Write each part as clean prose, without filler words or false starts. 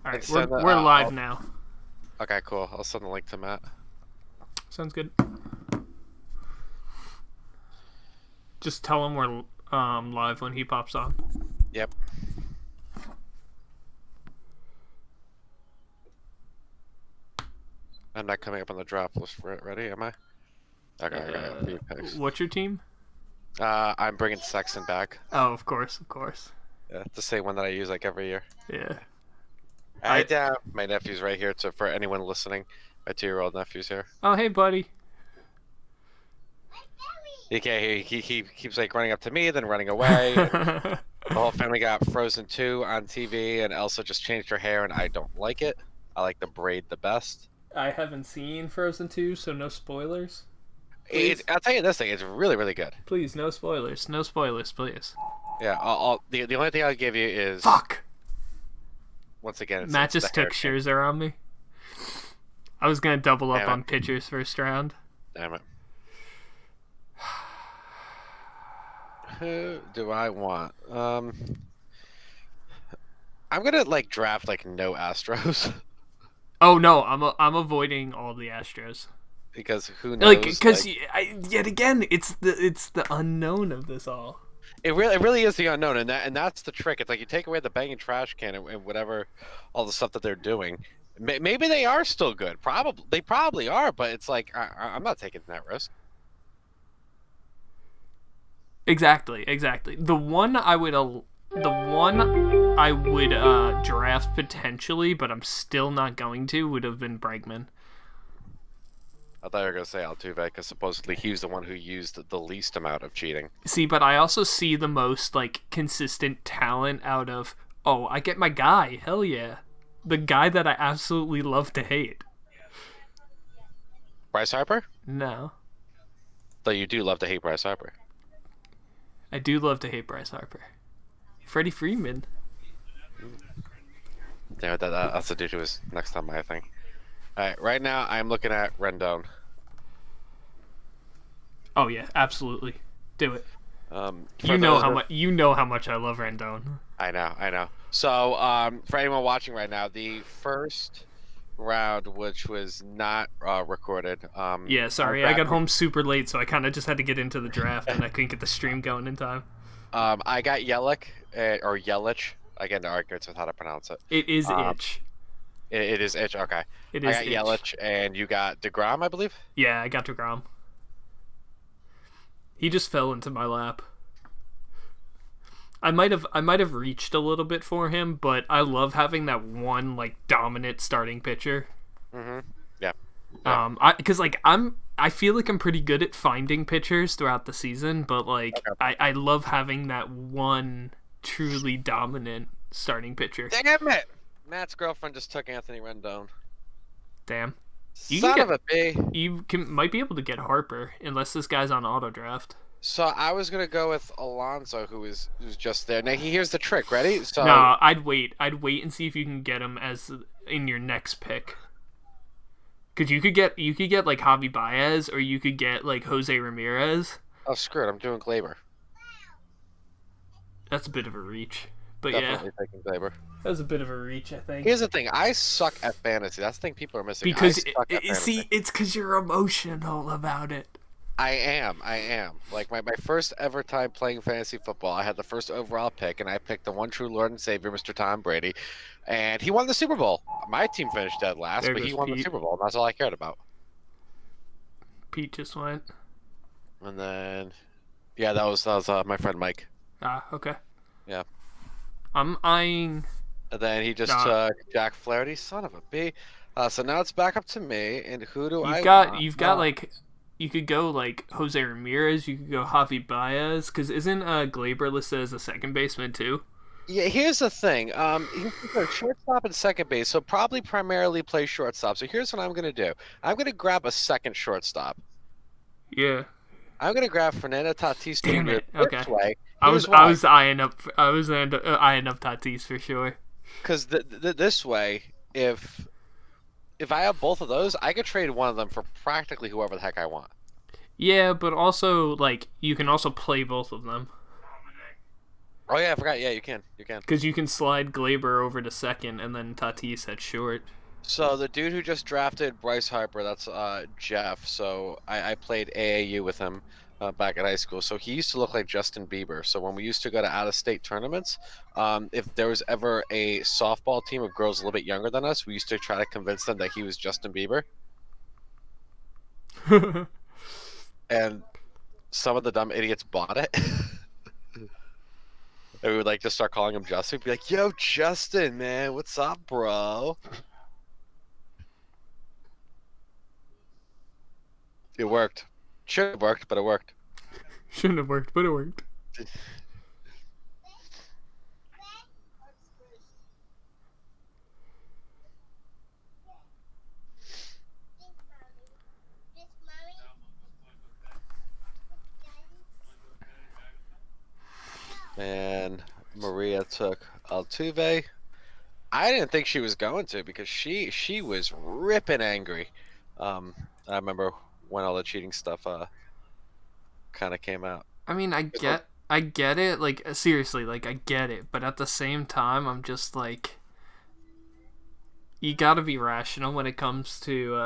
All And right, send we're live now. okay, cool. I'll send the link to Matt. Sounds good. Just tell him we're live when he pops on. Yep. I'm not coming up on the drop list for it. Ready? Am I? Okay, I got a few picks. What's your team? I'm bringing Sexton back. Oh, of course, of course. Yeah, the same one that I use like every year. Yeah. My nephew's right here. So for anyone listening, my 2-year-old nephew's here. Oh, hey, buddy. He keeps like running up to me, then running away. The whole family got Frozen 2 on TV, and Elsa just changed her hair, and I don't like it. I like the braid the best. I haven't seen Frozen 2, so no spoilers. I'll tell you this thing, it's really, really good. Please, no spoilers. No spoilers, please. Yeah, the only thing I'll give you is... Fuck! Once again, Matt just took Scherzer on me. I was going to double up on pitchers first round. Damn it. Who do I want? I'm gonna draft no Astros. Oh no, I'm avoiding all the Astros. Because who knows? Because yet again, it's the unknown of this all. It really is the unknown, and that's the trick. It's like you take away the banging trash can and whatever, all the stuff that they're doing. Maybe they are still good. They probably are, but it's like I'm not taking that risk. Exactly. The one I would draft potentially, but I'm still not going to, would have been Bregman. I thought you were going to say Altuve, because supposedly he was the one who used the least amount of cheating. See, but I also see the most, consistent talent out of, oh, I get my guy, hell yeah. The guy that I absolutely love to hate. Bryce Harper? No. Though you do love to hate Bryce Harper. I do love to hate Bryce Harper. Freddie Freeman. Yeah, that's the dude who was next on my thing. Alright, right now I'm looking at Rendon. Oh yeah, absolutely. Do it. You know how much I love Rendon. I know. So, for anyone watching right now, the first round, which was not recorded. Yeah, sorry, I got home super late, so I kind of just had to get into the draft, and I couldn't get the stream going in time. I got Yelich, or Yelich. I get into arguments with how to pronounce it. It is Itch. It is Itch, okay. I got Yelich, and you got DeGrom, I believe? Yeah, I got DeGrom. He just fell into my lap. I might have reached a little bit for him, but I love having that one dominant starting pitcher. Mm-hmm. Yeah. Because I feel like I'm pretty good at finding pitchers throughout the season, but I love having that one truly dominant starting pitcher. Damn it! Matt's girlfriend just took Anthony Rendon. Damn. Son of a B. You might be able to get Harper unless this guy's on auto draft. So I was gonna go with Alonso, who's just there. Now here's the trick. Ready? So no, I'd wait and see if you can get him as in your next pick. Cause you could get Javi Baez, or you could get Jose Ramirez. Oh, screw it! I'm doing Glaber. That's a bit of a reach, but Definitely taking Glaber. That was a bit of a reach, I think. Here's the thing: I suck at fantasy. That's the thing people are missing. Because it's because you're emotional about it. I am. My first ever time playing fantasy football, I had the first overall pick, and I picked the one true Lord and Savior, Mr. Tom Brady, and he won the Super Bowl. My team finished dead last, but he won the Super Bowl, and that's all I cared about. Pete just went. And then, yeah, that was my friend Mike. Ah, okay. Yeah. I'm eyeing. And then he just took Jack Flaherty, son of a b. So now it's back up to me, and who do I want? You've got you could go Jose Ramirez, you could go Javi Baez, because isn't Glaber listed as a second baseman too? Yeah, here's the thing. He can play shortstop and second base, so probably primarily play shortstop. So here's what I'm going to do. I'm going to grab a second shortstop. Yeah. I'm going to grab Fernando Tatis. Damn it. Okay. Way. I was eyeing up Tatis for sure. Because this way, if I have both of those, I could trade one of them for practically whoever the heck I want. Yeah, but also you can also play both of them. Oh yeah, I forgot. Yeah, you can. You can. Because you can slide Glaber over to second, and then Tatis at short. So the dude who just drafted Bryce Harper, that's Jeff. So I played AAU with him back at high school. So he used to look like Justin Bieber. So when we used to go to out-of-state tournaments, if there was ever a softball team of girls a little bit younger than us, we used to try to convince them that he was Justin Bieber. And some of the dumb idiots bought it. And we would like just start calling him Justin. We'd be like, "Yo, Justin, man, what's up, bro?" It worked. Should have worked, but it worked. Shouldn't have worked, but it worked. And Maria took Altuve. I didn't think she was going to because she was ripping angry. I remember when all the cheating stuff kind of came out. I mean, I get it. Like, seriously, like, I get it. But at the same time, I'm just like, you gotta be rational when it comes to,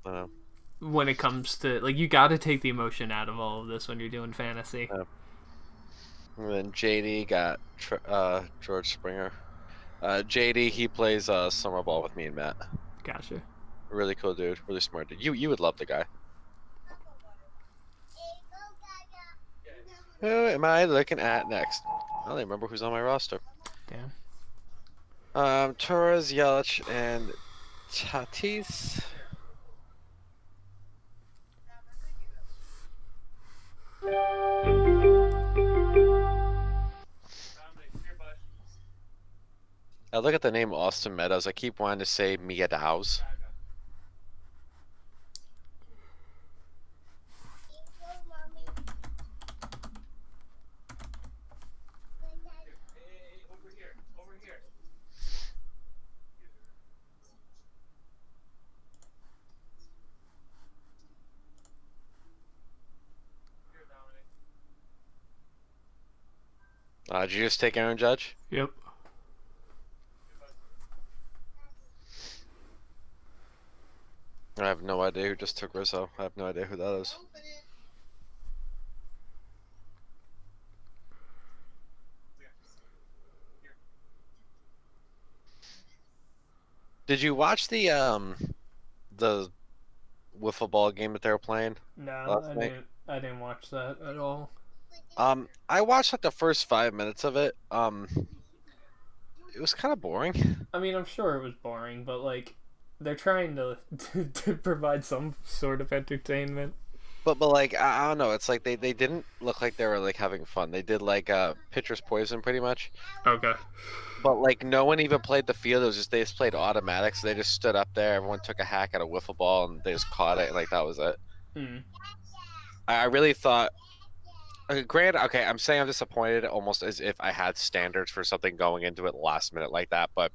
like, you gotta take the emotion out of all of this when you're doing fantasy. And then JD got George Springer. JD, he plays summer ball with me and Matt. Gotcha. Really cool dude, really smart dude. You would love the guy. Who am I looking at next? I don't even remember who's on my roster. Damn. Torres, Yelich, and Tatis. I look at the name Austin Meadows. I keep wanting to say Mia Dow's. Did you just take Aaron Judge? Yep. I have no idea who just took Rizzo. I have no idea who that is. Did you watch the wiffle ball game that they were playing? No, I didn't watch that at all. I watched like the first 5 minutes of it. It was kind of boring. I mean, I'm sure it was boring, but like, they're trying to provide some sort of entertainment. But like I don't know. It's like they didn't look like they were like having fun. They did like pitcher's poison pretty much. Okay. But like no one even played the field. It was just they just played automatic. So they just stood up there. Everyone took a hack at a wiffle ball and they just caught it. And like that was it. I really thought. Granted, okay, I'm saying I'm disappointed almost as if I had standards for something going into it last minute like that. But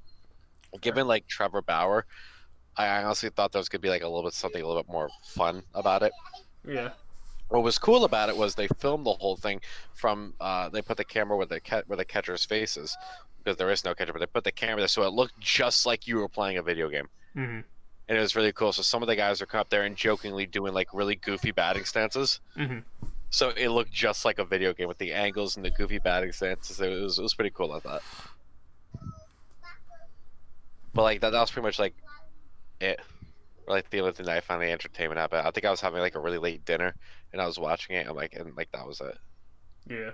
given like Trevor Bauer, I honestly thought there was gonna be like a little bit more fun about it. Yeah. What was cool about it was they filmed the whole thing from they put the camera where the catcher's face is because there is no catcher, but they put the camera there so it looked just like you were playing a video game. Mm-hmm. And it was really cool. So some of the guys are coming up there and jokingly doing like really goofy batting stances. Mm-hmm. So it looked just like a video game with the angles and the goofy batting stances. It was pretty cool like that. But like that was pretty much like it. Or like the only thing that I found any entertainment happened. I think I was having like a really late dinner and I was watching it and that was it. Yeah.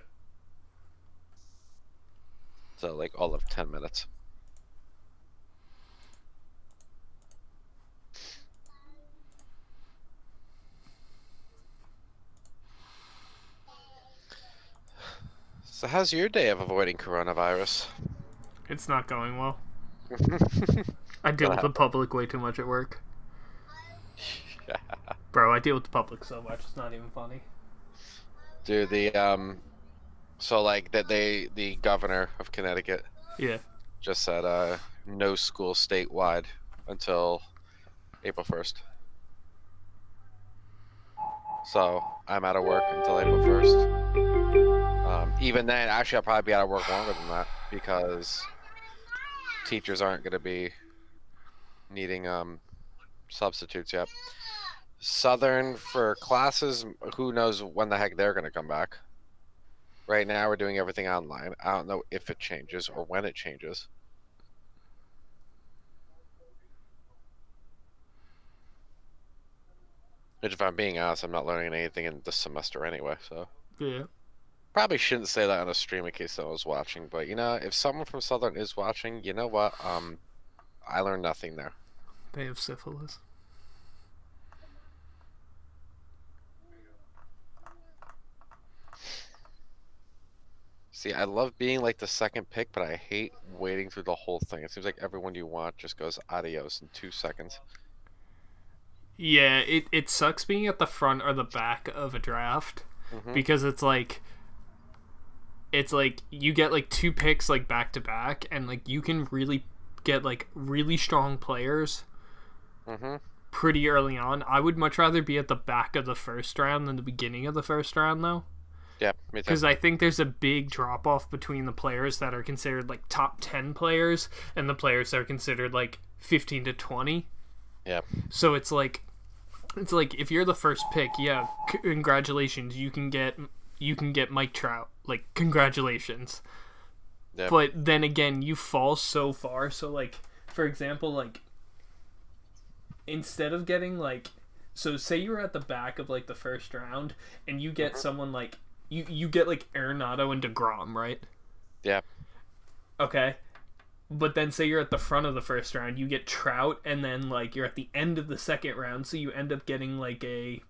So like all of 10 minutes. So how's your day of avoiding coronavirus? It's not going well. I deal with the public way too much at work. Yeah. Bro, I deal with the public so much, it's not even funny. Dude, so like that the governor of Connecticut just said no school statewide until April 1st. So I'm out of work until April 1st. Even then, actually, I'll probably be out of work longer than that because teachers aren't going to be needing substitutes yet. Southern for classes, who knows when the heck they're going to come back. Right now, we're doing everything online. I don't know if it changes or when it changes. Which, if I'm being honest, I'm not learning anything in this semester anyway, so. Yeah. Probably shouldn't say that on a stream in case someone was watching, but if someone from Southern is watching, you know what? I learned nothing there. They have syphilis. See, I love being like the second pick, but I hate waiting through the whole thing. It seems like everyone you want just goes adios in 2 seconds. Yeah, it sucks being at the front or the back of a draft because it's like you get like 2 picks like back to back, and like you can really get like really strong players pretty early on. I would much rather be at the back of the first round than the beginning of the first round, though. Yeah, me too. Because I think there's a big drop off between the players that are considered like top 10 players and the players that are considered like 15 to 20. Yeah. So it's like if you're the first pick, yeah, congratulations, you can get Mike Trout. Like, congratulations. Yeah. But then again, you fall so far. So like, for example, like instead of getting like, so say you're at the back of like the first round and you get someone like you get like Arenado and DeGrom, right? Yeah. Okay. But then say you're at the front of the first round, you get Trout, and then like you're at the end of the second round, so you end up getting like a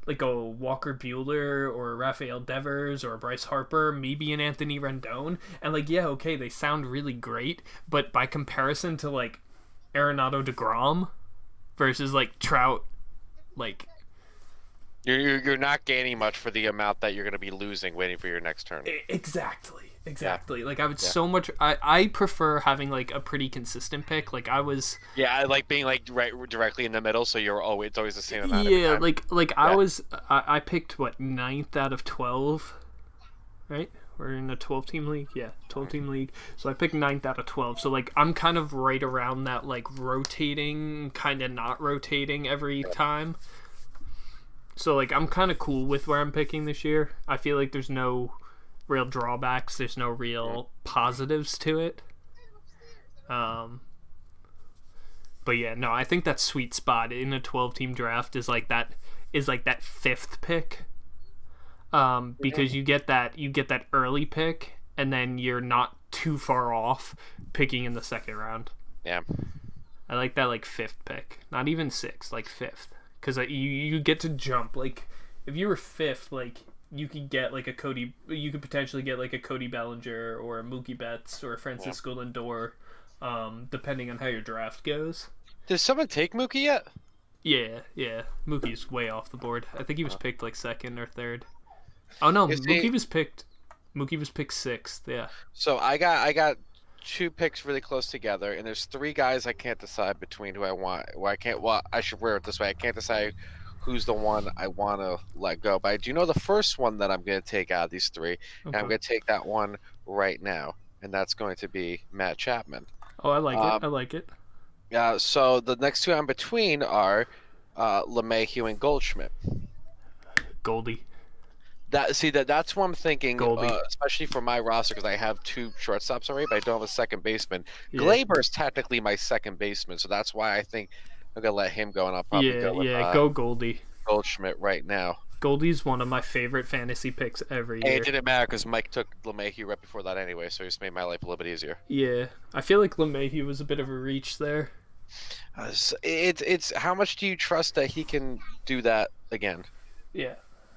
Walker Buehler or a Rafael Devers or a Bryce Harper, maybe an Anthony Rendon, and like, yeah, okay, they sound really great, but by comparison to like Arenado, DeGrom versus like Trout, like you're not gaining much for the amount that you're going to be losing waiting for your next turn. Exactly. Yeah. Like I would so much. I prefer having like a pretty consistent pick. Like I was. Yeah, I like being like right directly in the middle, so it's always the same amount. Yeah, I picked what 9th out of 12, right? We're in a 12-team league. Yeah, 12-team league. So I picked 9th out of 12. So like I'm kind of right around that, like rotating, kind of not rotating every time. So like I'm kind of cool with where I'm picking this year. I feel like there's no real drawbacks. There's no real positives to it. But yeah, no, I think that sweet spot in a 12-team draft is like that 5th pick. Because you get that early pick, and then you're not too far off picking in the second round. Yeah. I like that like 5th pick, not even 6th, like 5th, because you get to jump. Like if you were 5th, like you could get like you could potentially get like a Cody Bellinger or a Mookie Betts or a Francisco Lindor, depending on how your draft goes. Did someone take Mookie yet? Yeah. Mookie's way off the board. I think he was picked like 2nd or 3rd. Oh no, Mookie was picked 6th. Yeah. So I got 2 picks really close together, and there's 3 guys I can't decide between who I want. I should wear it this way. I can't decide who's the one I want to let go. But I do know the first one that I'm going to take out of these 3, and I'm going to take that one right now, and that's going to be Matt Chapman. Oh, I like it. Yeah. So the next 2 I'm between are LeMahieu and Goldschmidt. Goldie. That's what I'm thinking, Goldie. especially for my roster, because I have 2 shortstops already, but I don't have a second baseman. Yeah. Gleyber is technically my second baseman, so that's why I think I'm going to let him go, and I'll probably go with go Goldie. Goldschmidt right now. Goldie's one of my favorite fantasy picks every year. It didn't matter because Mike took LeMahieu right before that anyway, so he just made my life a little bit easier. Yeah, I feel like LeMahieu was a bit of a reach there. It's how much do you trust that he can do that again? Yeah.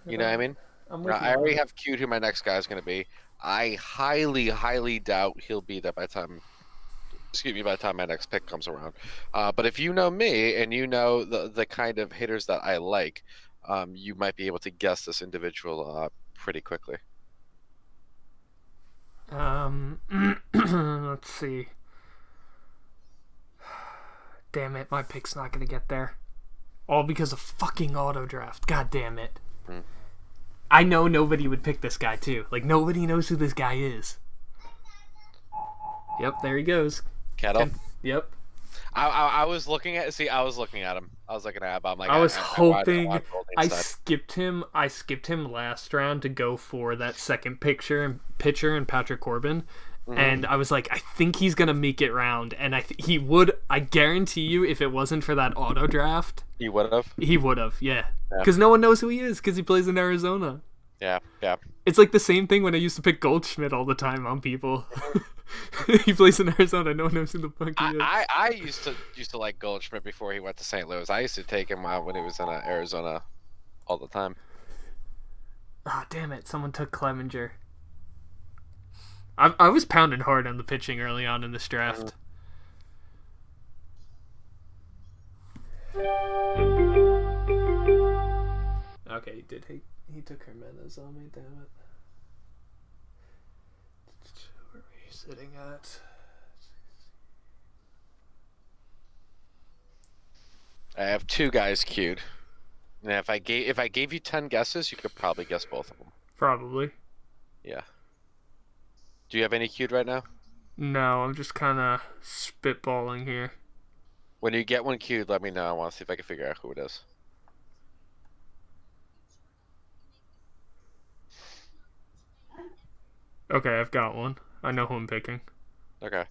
You know what I mean? I already have queued who my next guy is going to be. I highly, highly doubt he'll be there by the time my next pick comes around. But if you know me and you know the kind of hitters that I like, you might be able to guess this individual pretty quickly. Let's see. Damn it, my pick's not going to get there. All because of fucking auto draft. God damn it. I know nobody would pick this guy too. Like nobody knows who this guy is. Yep, there he goes. Kettle. Yep. I was looking at. See, I was looking at him. I was looking at him. I'm like, I was hoping I stud. skipped him. I skipped him last round to go for that second pitcher and Patrick Corbin, and I was like, I think he's gonna make it round, and he would. I guarantee you, if it wasn't for that auto draft, He would have. he would have. Yeah, Yeah. because no one knows who he is because he plays in Arizona. Yeah, yeah. It's like the same thing when I used to pick Goldschmidt all the time on people. He plays in Arizona. No one knows who the fuck he is. I used to like Goldschmidt before he went to St. Louis. I used to take him out when he was in Arizona all the time. Ah, damn it! Someone took Clevenger. I was pounding hard on the pitching early on in this draft. Okay, he took Jimenez on me, damn it. Where are we sitting at? I have 2 guys queued. And if I gave you 10 guesses, you could probably guess both of them. Probably. Yeah. Do you have any queued right now? No, I'm just kind of spitballing here. When you get one queued, let me know. I want to see if I can figure out who it is. Okay, I've got one. I know who I'm picking. Okay.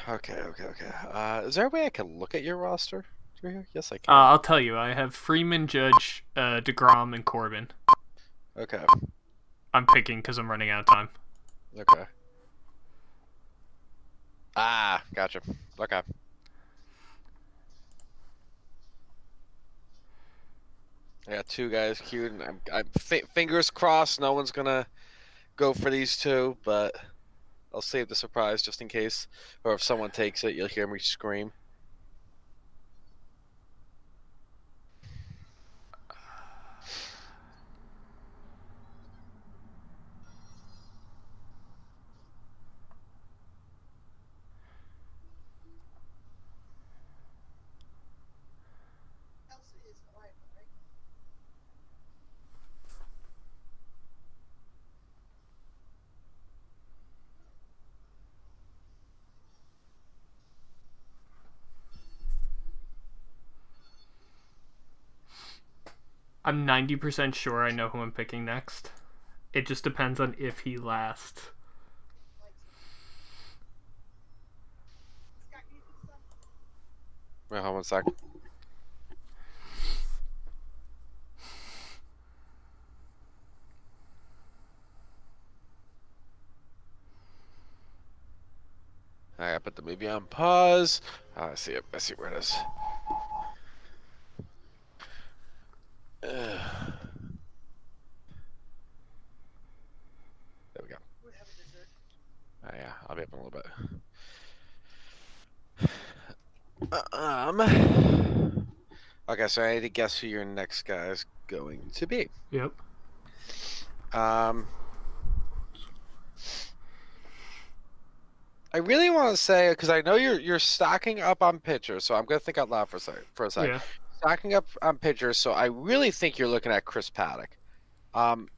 Okay. Is there a way I can look at your roster? Yes, I can. I'll tell you. I have Freeman, Judge, DeGrom, and Corbin. Okay. I'm picking because I'm running out of time. Okay. Ah, gotcha. Okay. I got 2 guys queued, and I'm fingers crossed no one's gonna go for these 2, but I'll save the surprise just in case. Or if someone takes it, you'll hear me scream. I'm 90% sure I know who I'm picking next. It just depends on if he lasts. Wait, hold on 1 sec. I put the movie on pause. I see it. I see where it is. There we go. Yeah, I'll be up in a little bit. Okay, so I need to guess who your next guy is going to be. Yep. I really want to say, because I know you're stocking up on pitchers, so I'm gonna think out loud for a second. Yeah. Stocking up on pitchers, so I really think you're looking at Chris Paddock. I'm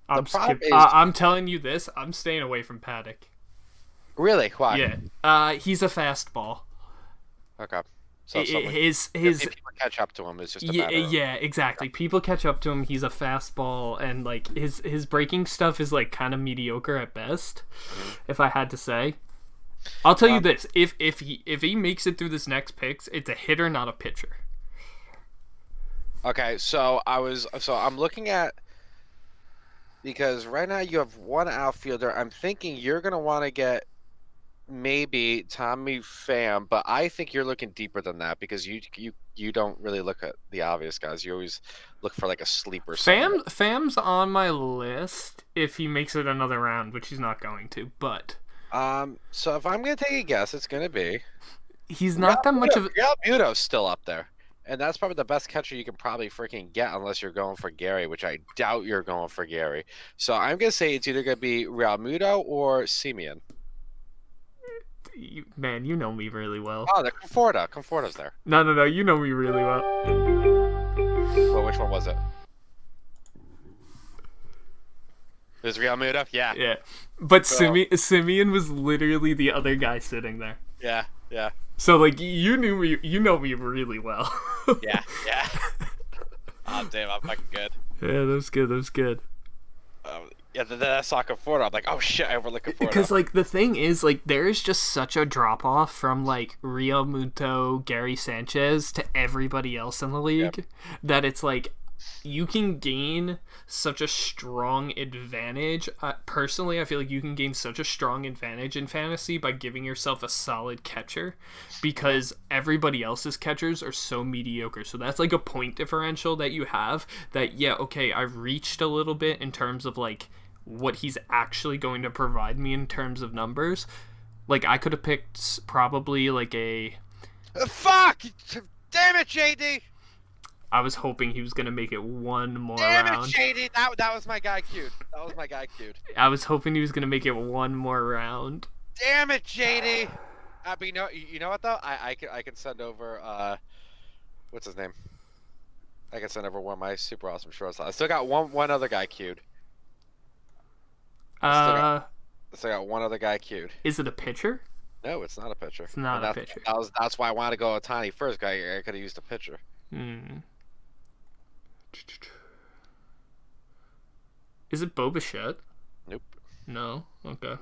telling you this. I'm staying away from Paddock. Really? Why? Yeah. He's a fastball. Okay. So his if people catch up to him, it's just a matter of... Yeah, exactly. People catch up to him. He's a fastball, and like his breaking stuff is like kind of mediocre at best. If I had to say, I'll tell you this: if he makes it through this next picks, it's a hitter, not a pitcher. Okay, so I'm looking at, because right now you have one outfielder. I'm thinking you're gonna want to get maybe Tommy Pham, but I think you're looking deeper than that, because you don't really look at the obvious guys. You always look for like a sleeper. Pham's on my list if he makes it another round, which he's not going to. But so if I'm gonna take a guess, it's gonna be he's not that much of Real Muto's still up there. And that's probably the best catcher you can probably freaking get, unless you're going for Gary, which I doubt you're going for Gary. So I'm going to say it's either going to be Real Muto or Simeon. Man, you know me really well. Oh, the Conforta's there. No, you know me really well. Well, which one was it? Is Real Muto? Yeah. Yeah, but Well, Simeon was literally the other guy sitting there. yeah, yeah, So like you knew me, you know me really well. yeah, yeah. Oh, damn, I'm fucking good. Yeah, that was good. That was good. Yeah, then I saw Conforto. I'm like, oh shit, I overlooked Conforto. Because like the thing is, like there is just such a drop off from like Rio Muto, Gary Sanchez to everybody else in the league that it's like you can gain such a strong advantage. Personally, I feel like you can gain such a strong advantage in fantasy by giving yourself a solid catcher because everybody else's catchers are so mediocre. So that's like a point differential that you have that, yeah, okay, I've reached a little bit in terms of like what he's actually going to provide me in terms of numbers. Like I could have picked probably like a... Fuck! Damn it, JD! I was hoping he was going to make it one more Damn round. it, JD! That was my guy queued. That was my guy queued. I was hoping he was going to make it one more round. Damn it, JD! But you know what though? I can send over what's his name? I can send over one of my super awesome shorts. I still got one other guy queued. I still got one other guy queued. Is it a pitcher? No, it's not a pitcher. It's not a pitcher. That's why I wanted to go Ohtani first. I could have used a pitcher. Is it Bo Bichette? Nope. No? Okay.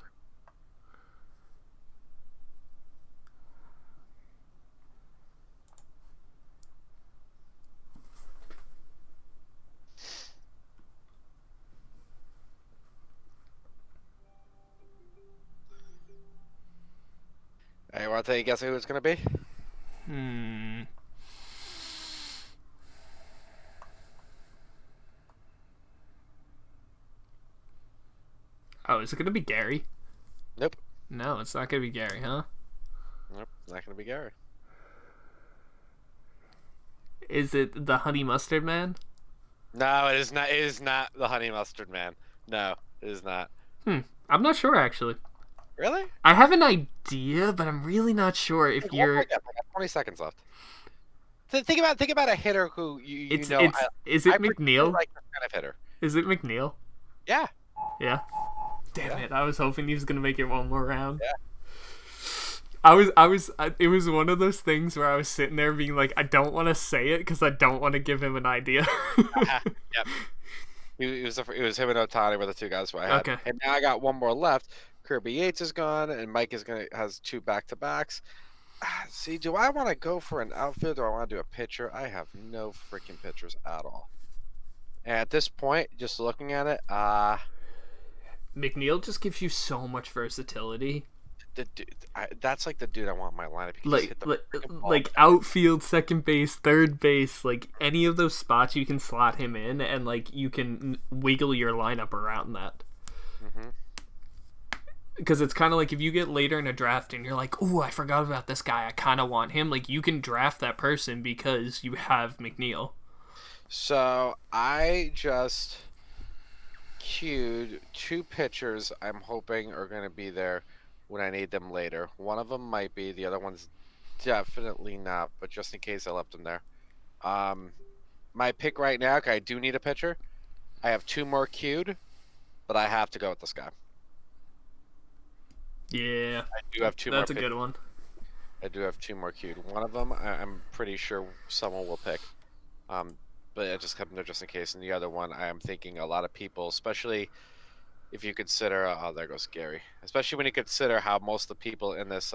Hey, want to take a guess who it's going to be? Oh, is it going to be Gary? Nope. No, it's not going to be Gary, huh? Nope, not going to be Gary. Is it the Honey Mustard Man? No, it is not. It is not the Honey Mustard Man. No, it is not. I'm not sure, actually. Really? I have an idea, but I'm really not sure if you're... I got 20 seconds left. Think about a hitter who you know. Is it McNeil? Like this kind of hitter. Is it McNeil? Yeah. Yeah. Damn it! I was hoping he was gonna make it one more round. Yeah. It was one of those things where I was sitting there being like, I don't want to say it because I don't want to give him an idea. Yep. It was him and Ohtani were the two guys who I had. Okay. And now I got one more left. Kirby Yates is gone, and Mike has two back-to-backs. See, do I want to go for an outfield or I want to do a pitcher? I have no freaking pitchers at all. And at this point, just looking at it, McNeil just gives you so much versatility. That's like the dude I want in my lineup. He can just hit the like outfield, second base, third base, like any of those spots you can slot him in, and like you can wiggle your lineup around that. Because it's kind of like if you get later in a draft and you're like, "Ooh, I forgot about this guy. I kind of want him." Like you can draft that person because you have McNeil. So I just queued two pitchers I'm hoping are going to be there when I need them later. One of them might be, the other one's definitely not, but just in case I left them there. My pick right now, because I do need a pitcher, I have two more queued, but I have to go with this guy. Yeah. I do have two more. That's a good one. I do have two more queued. One of them I'm pretty sure someone will pick. But I just kept them there just in case. And the other one, I am thinking a lot of people, especially if you consider, oh, there goes Gary. Especially when you consider how most of the people in this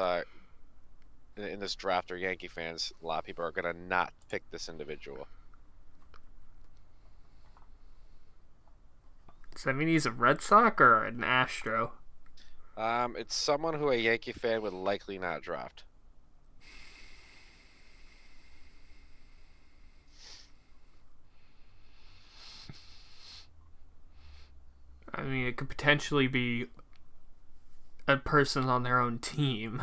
draft are Yankee fans. A lot of people are gonna not pick this individual. Does that mean he's a Red Sox or an Astro? It's someone who a Yankee fan would likely not draft. I mean, it could potentially be a person on their own team.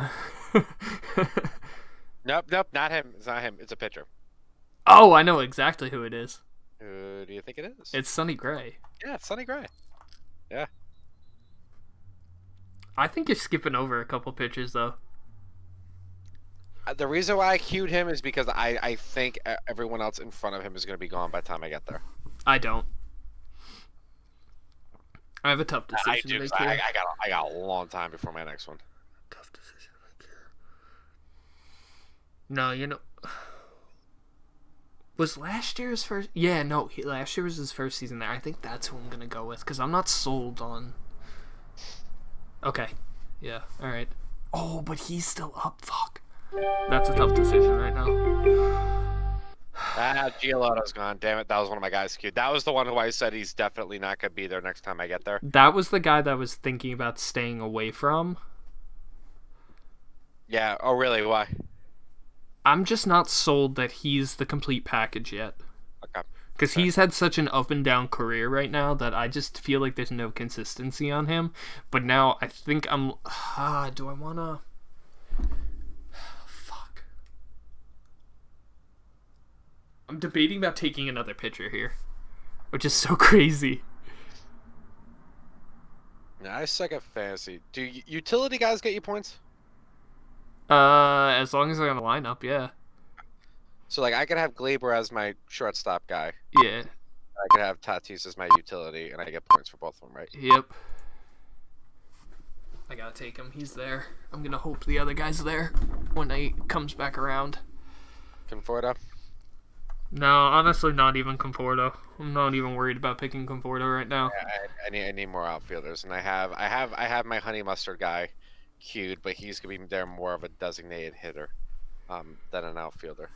Nope, not him. It's not him. It's a pitcher. Oh, I know exactly who it is. Who do you think it is? It's Sonny Gray. Yeah, it's Sonny Gray. Yeah. I think you're skipping over a couple pitches, though. The reason why I queued him is because I think everyone else in front of him is going to be gone by the time I get there. I don't. I have a tough I decision do. to 'Cause make here. I got a long time before my next one. Tough decision to make here. No, you know. Was last year his first? Yeah, no. Last year was his first season there. I think that's who I'm gonna go with because I'm not sold on. Okay. Yeah. All right. Oh, but he's still up. Fuck. That's a tough decision right now. Giolotto's gone. Damn it, that was one of my guys queued. That was the one who I said he's definitely not gonna be there next time I get there. That was the guy that I was thinking about staying away from. Yeah. Oh, really? Why? I'm just not sold that he's the complete package yet. Okay. Because he's had such an up and down career right now that I just feel like there's no consistency on him. But now I think I'm. Do I want to. Fuck. I'm debating about taking another pitcher here, which is so crazy. Yeah, I suck at fantasy. Do utility guys get you points? As long as I'm on the lineup, yeah. So, like, I could have Glaber as my shortstop guy. Yeah. I could have Tatis as my utility, and I get points for both of them, right? Yep. I gotta take him. He's there. I'm gonna hope the other guy's there when he comes back around. Conforto? No, honestly, not even Conforto. I'm not even worried about picking Conforto right now. Yeah, I need more outfielders, and I have my honey mustard guy queued, but he's gonna be there more of a designated hitter than an outfielder.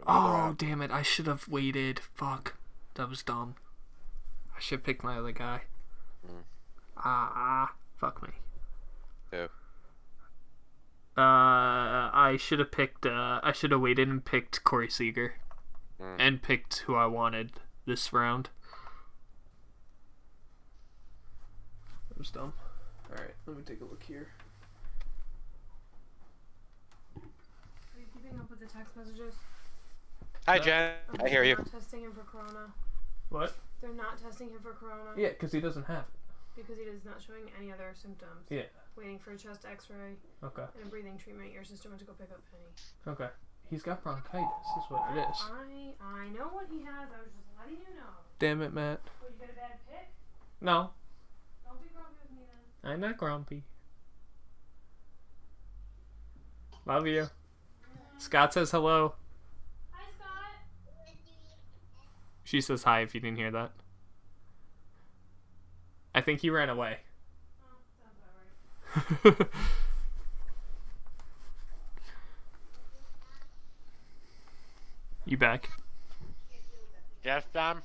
Oh, damn it. I should have waited. Fuck. That was dumb. I should have picked my other guy. Fuck me. Who? I should have picked, I should have waited and picked Corey Seager. And picked who I wanted this round. That was dumb. Alright, let me take a look here. Are you keeping up with the text messages? Hi, Jen. I hear you. They're not testing him for corona. What? They're not testing him for corona. Yeah, because he doesn't have it. Because he is not showing any other symptoms. Yeah. Waiting for a chest x-ray. Okay. And a breathing treatment. Your sister went to go pick up Penny. Okay. He's got bronchitis, is what it is. I know what he has. I was just letting you know. Damn it, Matt. Well, you got a bad pick? No, Don't be grumpy with me then. I'm not grumpy. Love you. Scott says hello. Hi, Scott. She says hi if you didn't hear that. I think he ran away. Oh, sounds about right. You back? Yes, Tom?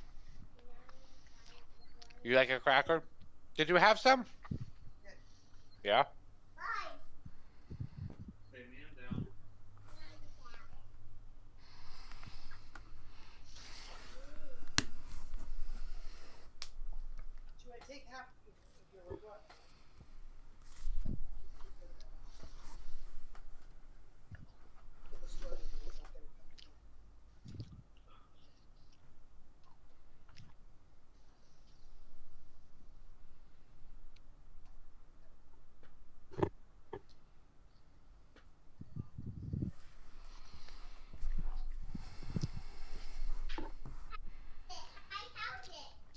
You like a cracker? Did you have some? Yeah?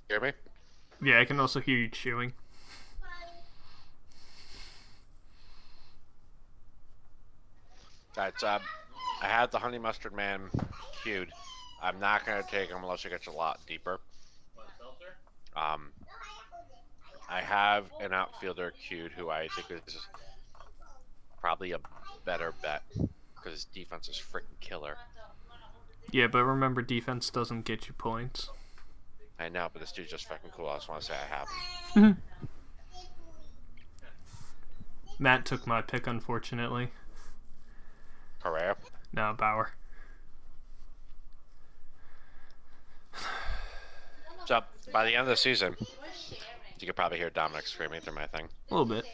Hear me? Yeah, I can also hear you chewing. That's I had the honey mustard man queued. I'm not gonna take him unless it gets a lot deeper. I have an outfielder queued who I think is probably a better bet because his defense is freaking killer. Yeah, but remember, defense doesn't get you points. I know, but this dude's just fucking cool. I just want to say I have him. Matt took my pick, unfortunately. Correa. No, Bauer. So by the end of the season, you could probably hear Dominic screaming through my thing. A little bit.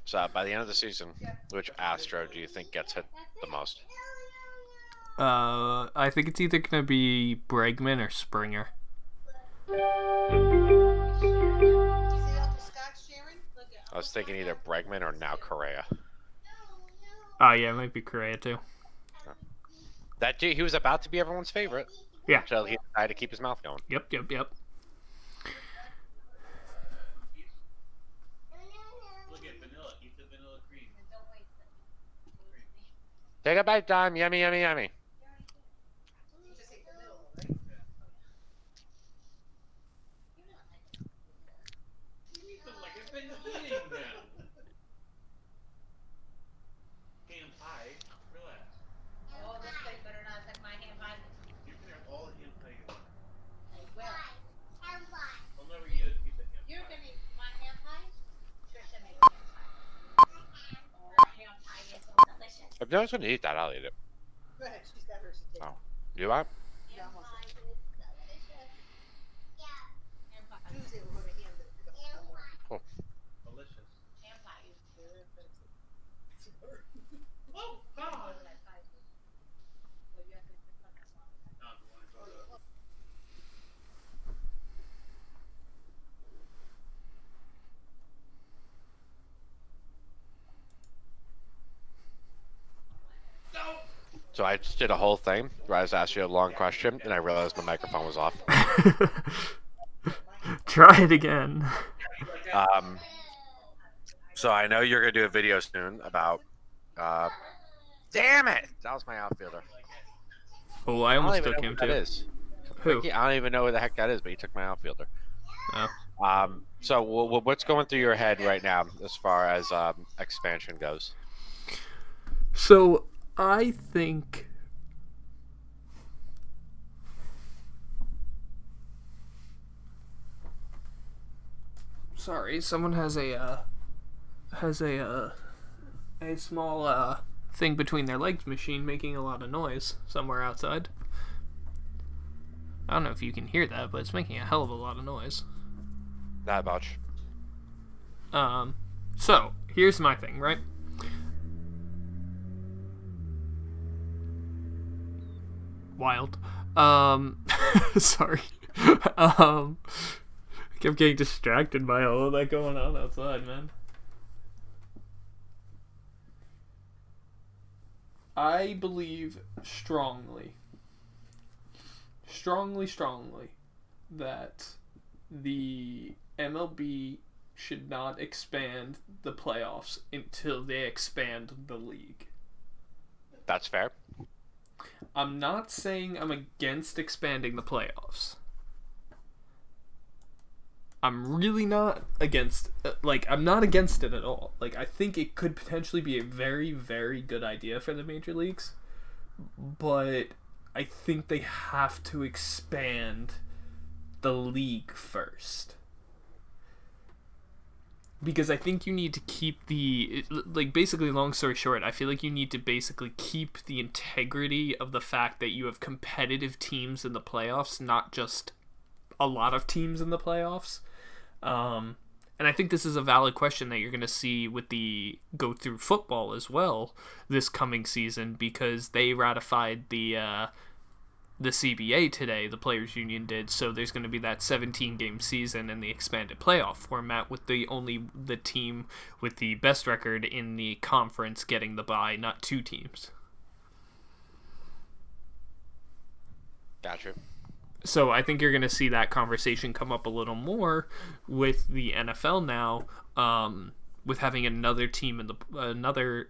So by the end of the season, which Astro do you think gets hit the most? I think it's either gonna be Bregman or Springer. I was thinking either Bregman or now Correa. Oh yeah, it might be Correa too. That dude, he was about to be everyone's favorite. Yeah. Until he decided to keep his mouth going. Yep. Look at vanilla. Eat the vanilla cream. Take a bite, Dom. Yummy, yummy, yummy. Eat them like I've been eating them. Ham pie. Relax. Oh, this place better not affect my hand pie. You can have all the ham pie you want. Well, I'll never eat a piece of ham you're pie. gonna eat my ham pie? Trisha made ham pie. Oh, ham pie is so delicious. If no one's gonna eat that, I'll eat it. Go ahead, she's got hers to take. Oh. You want? Ham pie is delicious. Ham pie. Tuesday we're going to hand it. Delicious. Ham pie is good. Oh, God. Well, you have to put that one. No, the one I brought up. So I just did a whole thing where I was asking you a long question, and I realized my microphone was off. Try it again. So I know you're gonna do a video soon about. Damn it! That was my outfielder. Oh, I I don't almost even took know him who that too. is. Who? I don't even know where the heck that is, but he took my outfielder. Oh. So what's going through your head right now as far as expansion goes? So I think sorry, someone has a small thing between their legs machine making a lot of noise somewhere outside. I don't know if you can hear that, but it's making a hell of a lot of noise. Not much. So here's my thing, right? Wild. Sorry. I kept getting distracted by all of that going on outside, man. I believe strongly that the MLB should not expand the playoffs until they expand the league. That's fair. I'm not saying I'm against expanding the playoffs. I'm really not against, I'm not against it at all. Like, I think it could potentially be a very, very good idea for the major leagues, but I think they have to expand the league first. Because I think you need to keep basically, long story short, I feel like you need to basically keep the integrity of the fact that you have competitive teams in the playoffs, not just a lot of teams in the playoffs. And I think this is a valid question that you're going to see with the Go Through Football as well this coming season, because they ratified the CBA today, the Players Union did, so there's going to be that 17-game season and the expanded playoff format with the team with the best record in the conference getting the bye, not two teams. Gotcha. So I think you're going to see that conversation come up a little more with the NFL now, with having another team in the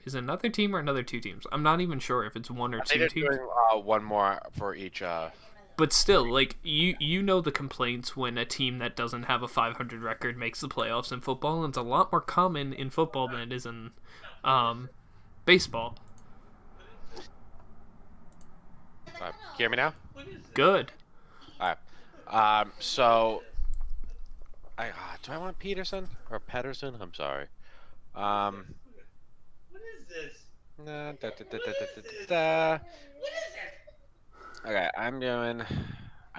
is it another team or another two teams? I'm not even sure if it's one or I think two they're teams. doing one more for each. But still, like you know the complaints when a team that doesn't have a 500 record makes the playoffs in football, and it's a lot more common in football than it is in baseball. Can you hear me now? Good. All right. So, do I want Peterson or Pedersen? I'm sorry. What is this? Okay, I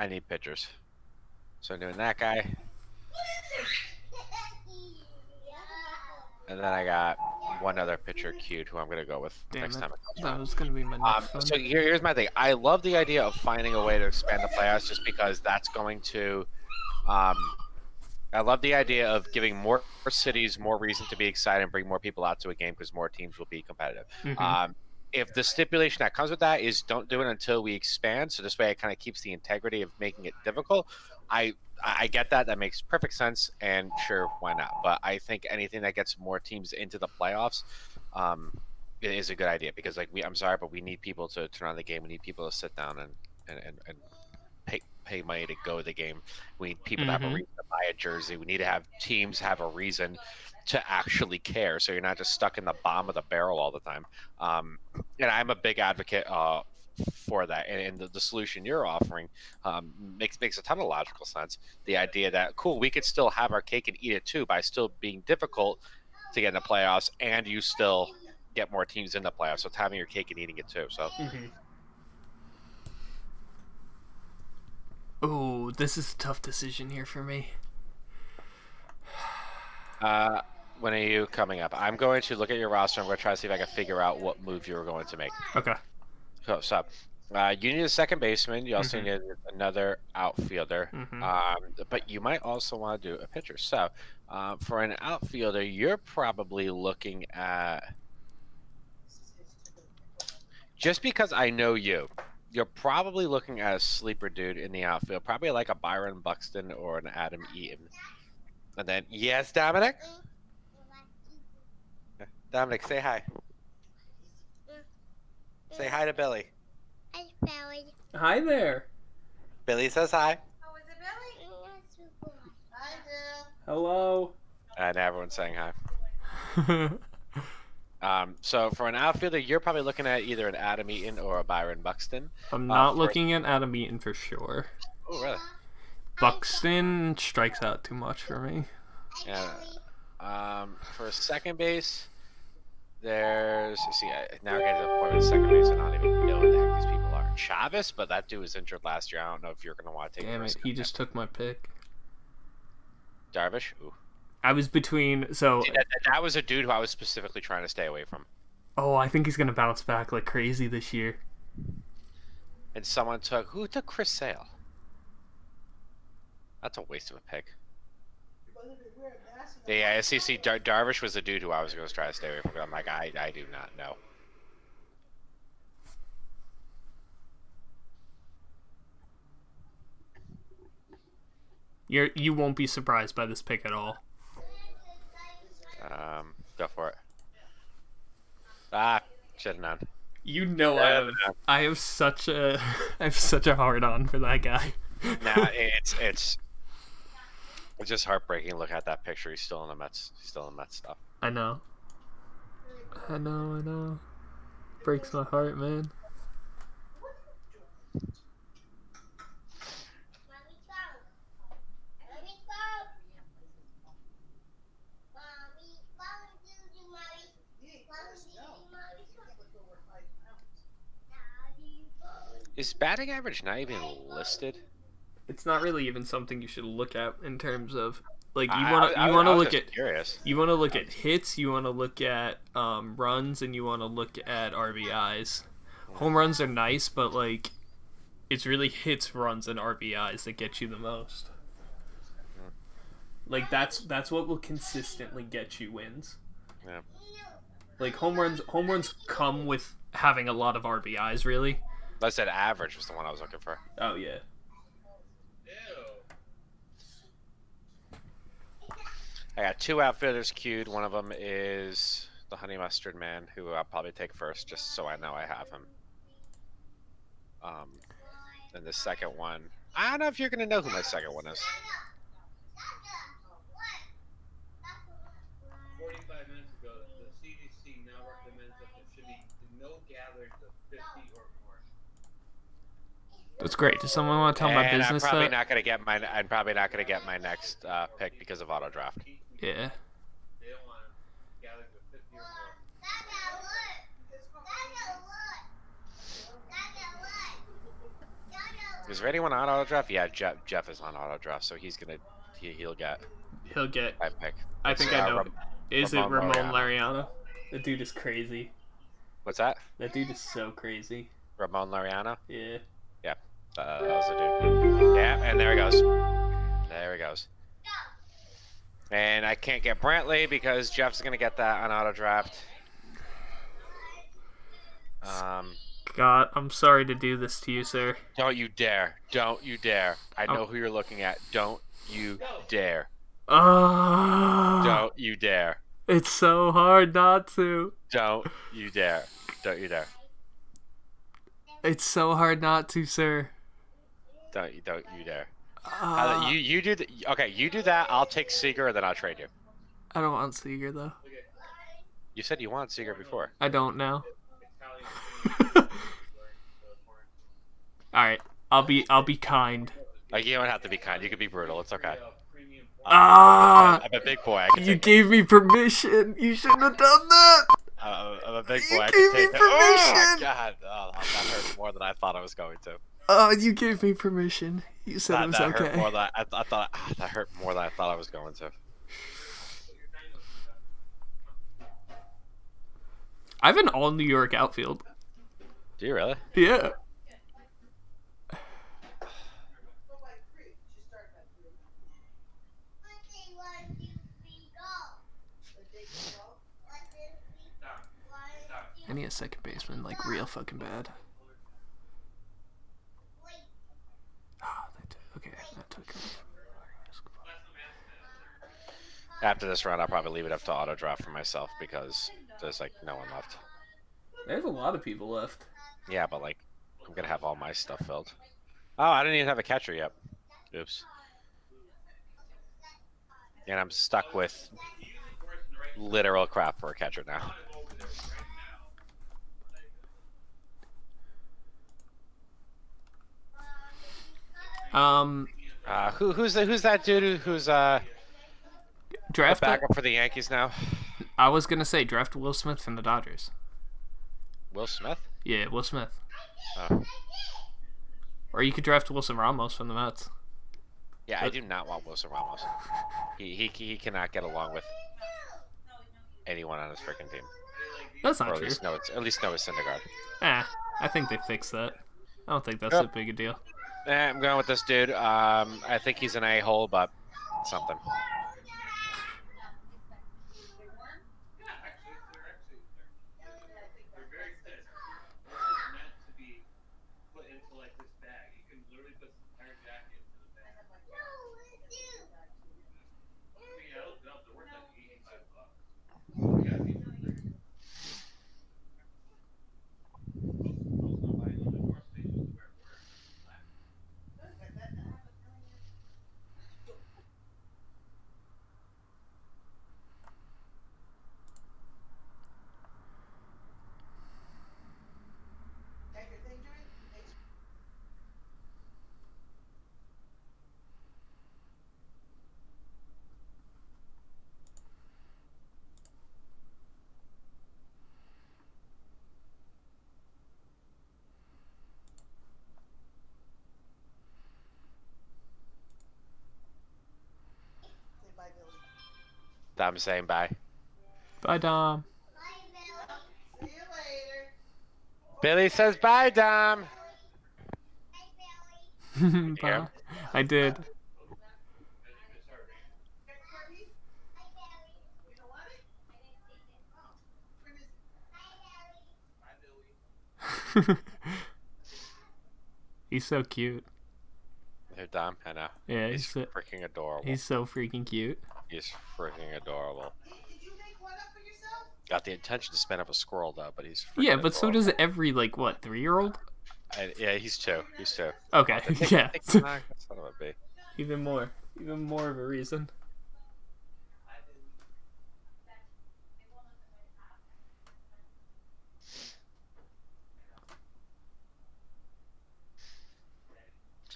need pitchers. So I'm doing that guy. And then I got one other pitcher queued who I'm going to go with Damn next it. time it comes That around. was going to be my next one. So here's my thing. I love the idea of finding a way to expand the playoffs just because that's going to I love the idea of giving more cities more reason to be excited and bring more people out to a game because more teams will be competitive. Mhm. if the stipulation that comes with that is don't do it until we expand, so this way it kind of keeps the integrity of making it difficult. I get that. That makes perfect sense, and sure, why not? But I think anything that gets more teams into the playoffs is a good idea because, like, I'm sorry, but we need people to turn on the game. We need people to sit down and pay money to go to the game. We need people to have a reason to buy a jersey. We need to have teams have a reason to actually care, so you're not just stuck in the bottom of the barrel all the time. And I'm a big advocate for that, and the solution you're offering makes a ton of logical sense. The idea that cool, we could still have our cake and eat it too by still being difficult to get in the playoffs, and you still get more teams in the playoffs. So it's having your cake and eating it too. So. Oh, this is a tough decision here for me. When are you coming up? I'm going to look at your roster. I'm going to try to see if I can figure out what move you were going to make. Okay. So, you need a second baseman. You also need another outfielder. But you might also want to do a pitcher. So, for an outfielder, you're probably looking at... Just because I know you're probably looking at a sleeper dude in the outfield. Probably like a Byron Buxton or an Adam Eaton. And then, yes, Dominic? Dominic, say hi. Say hi to Billy. Hi, Billy. Hi there. Billy says hi. Oh, is it Billy? Hi, Bill. Hello. And everyone's saying hi. So for an outfielder, you're probably looking at either an Adam Eaton or a Byron Buxton. I'm not looking at Adam Eaton for sure. Oh, really? Buxton strikes out too much for me. Yeah. For second base, there's... See, now we're getting to the point with second base. I don't even know who the heck these people are. Chavez, but that dude was injured last year. I don't know if you're going to want to take Damn a it, risk he on just took my pick. Darvish? Ooh. I was between... So... See, that was a dude who I was specifically trying to stay away from. Oh, I think he's going to bounce back like crazy this year. And someone took... Who took Chris Sale? That's a waste of a pick. Yeah, see, Darvish was the dude who I was going to try to stay away from. I'm like, I do not know. You won't be surprised by this pick at all. Go for it. Ah, should have known. You know I have such a hard on for that guy. Now it's just heartbreaking. Look at that picture. He's still in the Mets. He's still in the Mets stuff. I know. Breaks my heart, man. Is batting average not even listed? It's not really even something you should look at in terms of like you I want to was look just at curious. you want to look at hits, you want to look at runs, and you want to look at RBIs. Home runs are nice, but like it's really hits, runs, and RBIs that get you the most. Like that's what will consistently get you wins. Yeah. Like home runs come with having a lot of RBIs, really. I said average was the one I was looking for. Oh yeah. I got two outfielders queued. One of them is the Honey Mustard Man, who I'll probably take first, just so I know I have him. And the second one, I don't know if you're gonna know who my second one is. 45 minutes ago, the CDC now recommends that there should be no gatherings of 50 or more. That's great. Does someone want to tell my And business I'm probably that? not gonna get my. I'm probably not gonna get my next pick because of auto draft. Yeah. They don't want gatherings of 50 or more. Is there anyone on auto draft? Yeah, Jeff is on auto draft, so he'll get He'll get. my pick. I think It's, I know. Is it Ramon Ramon Laureano? The dude is crazy. What's that? That dude is so crazy. Ramon Laureano? Yeah. Yeah, that was the dude. Yeah, and there he goes. There he goes. And I can't get Brantley because Jeff's gonna get that on auto draft. God, I'm sorry to do this to you, sir. Don't you dare. Don't you dare. I know who you're looking at. Don't you dare. Ah, Don't you dare. it's so hard not to. Don't you dare. Don't you dare. It's so hard not to, sir. Don't you dare. Ah, You do okay, you do that. I'll take Seager and then I'll trade you. I don't want Seager though. You said you wanted Seager before. I don't now. Italian All right, I'll be kind. Like, you don't have to be kind. You can be brutal. It's okay. premium Ah, I'm a big boy. I can you take gave me permission. You shouldn't have done that. I'm a big You boy. I gave can me take that. Oh, permission. God. Oh, that hurt more than I thought I was going to. Oh, you gave me permission. You said it was That hurt okay. more than I thought. That hurt more than I thought I was going to. I have an all New York outfield. Do you really? Yeah. I need a second baseman, like real fucking bad. Okay, that took me. After this round, I'll probably leave it up to auto draft for myself because there's like no one left. There's a lot of people left. Yeah, but like I'm gonna have all my stuff filled. Oh, I didn't even have a catcher yet. Oops. And I'm stuck with literal crap for a catcher now. Who's that dude who's a Draft. backup for the Yankees now? I was gonna say draft Will Smith from the Dodgers. Will Smith? Yeah, Will Smith. Oh. Or you could draft Wilson Ramos from the Mets. Yeah, I do not want Wilson Ramos. He cannot get along with anyone on his freaking team. That's Or not at true. least Noah Syndergaard. I think they fixed that. I don't think that's Yep. a big a deal. I'm going with this dude. I think he's an a-hole, but something. they're very thin. This is meant to be put into like this bag. You can literally put this entire jacket into the bag. I mean, I looked it up. They're worth like $85. You gotta be for free. Most of my North Face was where it worked. I'm saying bye. Bye, Dom. See you later. Billy says bye, Dom. Bye. I did. He's so cute. Here, Dom. I know. Yeah, He's he's so, freaking adorable. he's so freaking cute. He's freaking adorable. Did you make one up for yourself? Got the intention to spin up a squirrel though, but he's freaking Yeah, but so adorable. does every like what 3-year-old? Yeah, he's two. He's two. Okay, yeah, Son of a b. even more of a reason.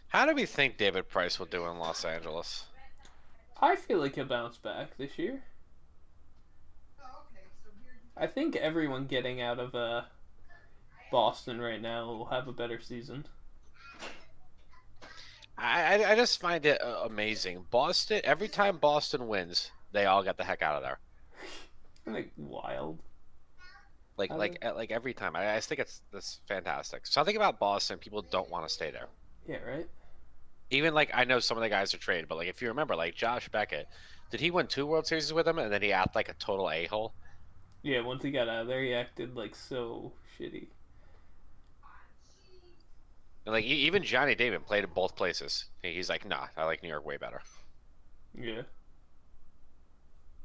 How do we think David Price will do in Los Angeles? I feel like he'll bounce back this year. Oh, okay. So here you I think everyone getting out of Boston right now will have a better season. I just find it amazing. Boston, every time Boston wins, they all get the heck out of there. Like wild. Like I like every time. I just think that's fantastic. Something about Boston, people don't want to stay there. Yeah, right. Even like I know some of the guys are traded, but like if you remember, like Josh Beckett, did he win 2 World Series with them and then he acted like a total a-hole? Yeah, once he got out of there, he acted like so shitty. And like even Johnny Damon played in both places. He's like, nah, I like New York way better. Yeah.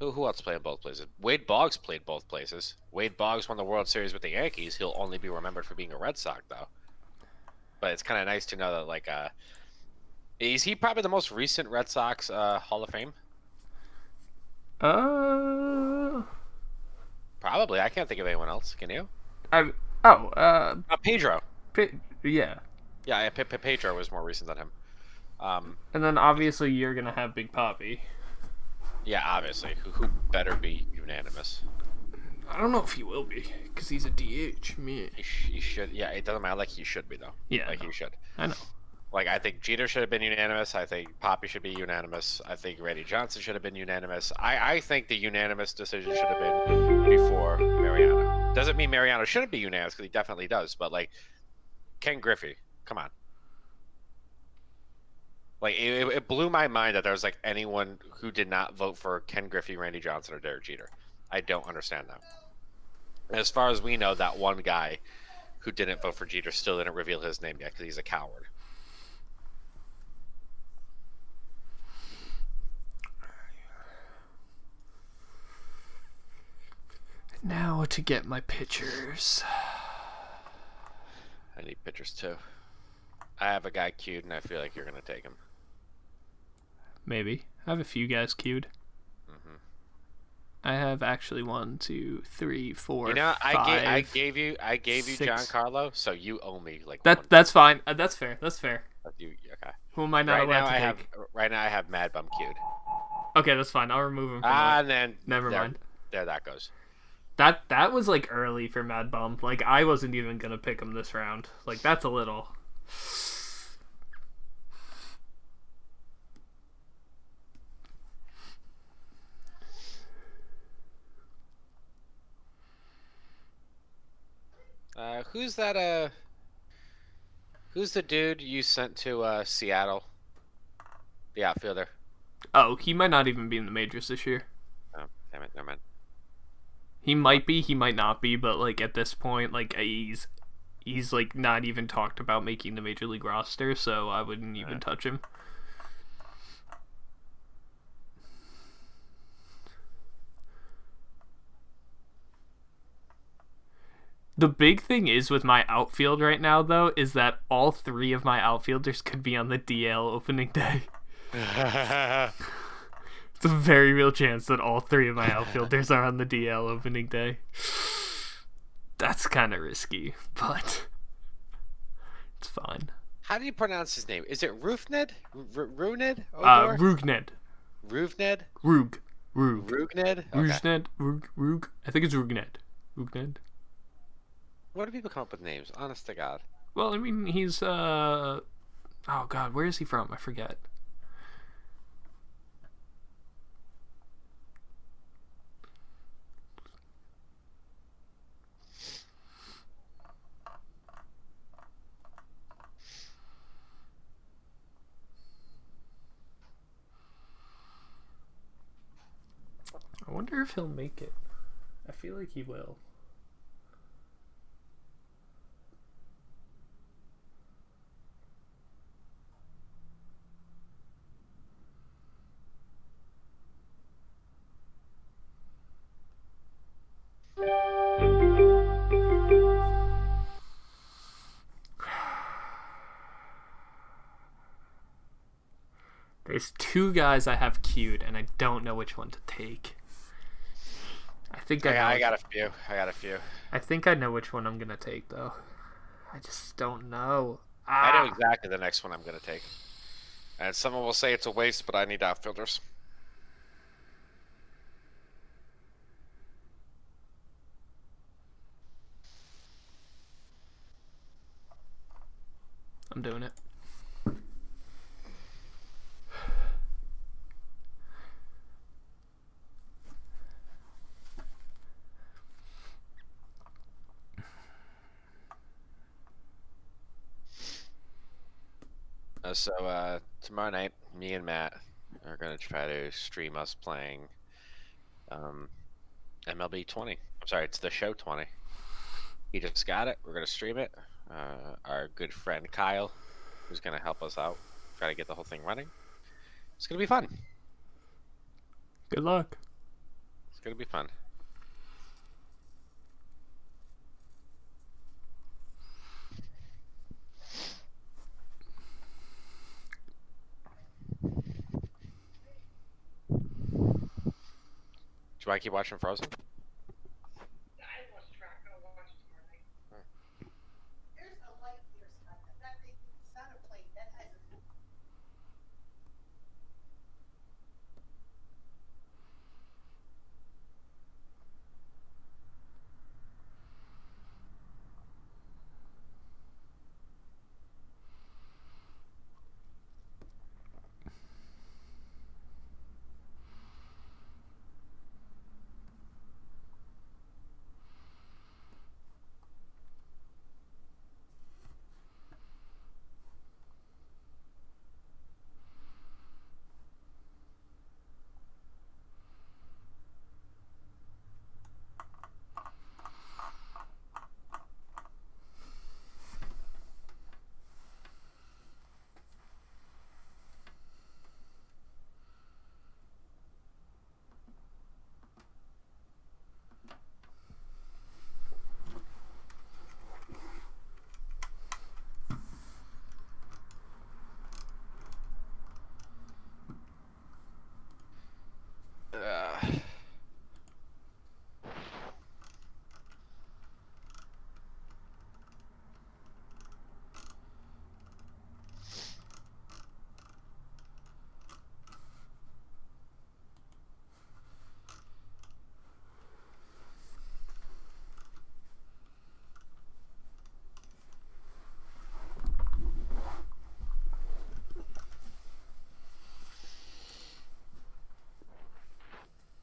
Who else played in both places? Wade Boggs played both places. Wade Boggs won the World Series with the Yankees. He'll only be remembered for being a Red Sox, though. But it's kind of nice to know that, like, is he probably the most recent Red Sox Hall of Fame? Probably. I can't think of anyone else. Can you? Pedro. Yeah. Yeah, Pedro was more recent than him. And then obviously you're gonna have Big Papi. Yeah, obviously. Who better be unanimous? I don't know if he will be, because he's a DH. Man. He should. Yeah, it doesn't matter. Like, he should be, though. Yeah, like, he should. I know. Like, I think Jeter should have been unanimous. I think Papi should be unanimous. I think Randy Johnson should have been unanimous. I think the unanimous decision should have been before Mariano. Doesn't mean Mariano shouldn't be unanimous, because he definitely does. But, like, Ken Griffey, come on. Like, it blew my mind that there was, like, anyone who did not vote for Ken Griffey, Randy Johnson, or Derek Jeter. I don't understand that. As far as we know, that one guy who didn't vote for Jeter still didn't reveal his name yet because he's a coward. Now to get my pictures. I need pictures too. I have a guy queued, and I feel like you're going to take him. Maybe. I have a few guys queued. Mm-hmm. I have actually 1, 2, 3, 4. You know, 5, I gave you 6. Giancarlo, so you owe me like that's fine. That's fair. That's fair. Okay. Who am I not allowed to take? Right now I have Mad Bum queued. Okay, that's fine. I'll remove him from my... And then Never mind. There that goes. That was like early for Mad Bum. Like I wasn't even gonna pick him this round. Like that's a little. Who's that? Who's the dude you sent to Seattle? The outfielder. Oh, he might not even be in the majors this year. Oh, damn it! Never mind. He might be, he might not be, but like at this point, like he's like not even talked about making the major league roster, so I wouldn't even touch him. The big thing is with my outfield right now, though, is that all 3 of my outfielders could be on the DL opening day. It's a very real chance that all 3 of my outfielders are on the DL opening day. That's kind of risky, but it's fine. How do you pronounce his name? Is it Roofned? Rooned? Rugned. Roofned? Rug. Rugned? Okay. Rugned. Rug. I think it's Rugned. Rugned. What do people come up with names? Honest to God. Well, I mean, he's, oh God, where is he from? I forget. I wonder if he'll make it. I feel like he will. There's 2 guys I have queued, and I don't know which one to take. I think I got a few. I think I know which one I'm gonna take, though. I just don't know. I know exactly the next one I'm going to take. And someone will say it's a waste, but I need outfielders. I'm doing it. So tomorrow night, me and Matt are going to try to stream us playing MLB 20. I'm sorry, it's the show 20. He just got it. We're going to stream it. our good friend Kyle, who's going to help us out, try to get the whole thing running. It's going to be fun. Good luck. It's going to be fun. Do I keep watching Frozen? I lost track. I'll watch it tomorrow night. There's a light here, Scott. That thing, it's not a plate. That has a.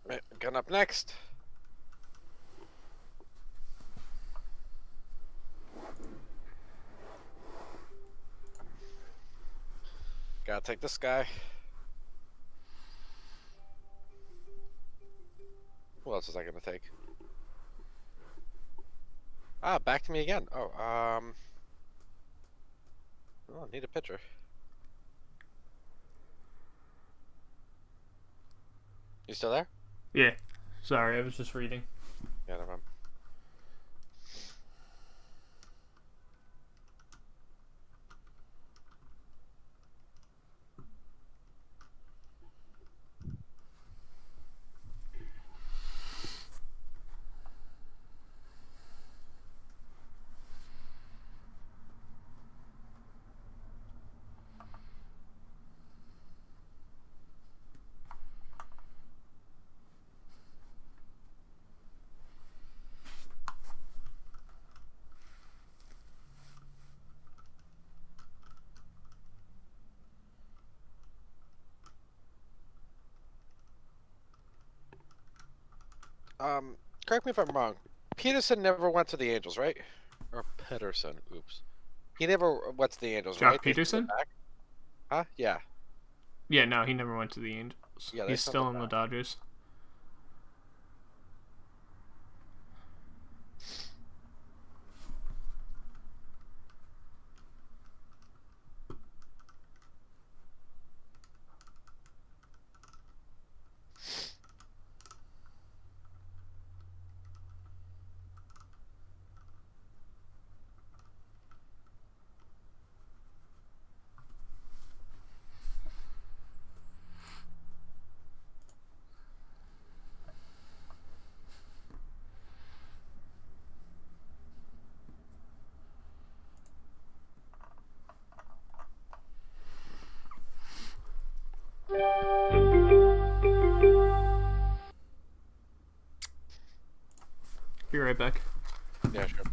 Right, gun up next. Gotta take this guy. Who else was I gonna take? Ah, back to me again. Oh, I need a pitcher. You still there? Yeah. Sorry, I was just reading. Yeah, no problem. Correct me if I'm wrong. Peterson never went to the Angels, right? Or Pedersen, oops. He never went to the Angels, Jock right? They sent him Peterson? back? Huh? Yeah. Yeah, no, he never went to the Angels. Yeah, they He's sent still him in the back. Dodgers. Be right back. Yeah, sure.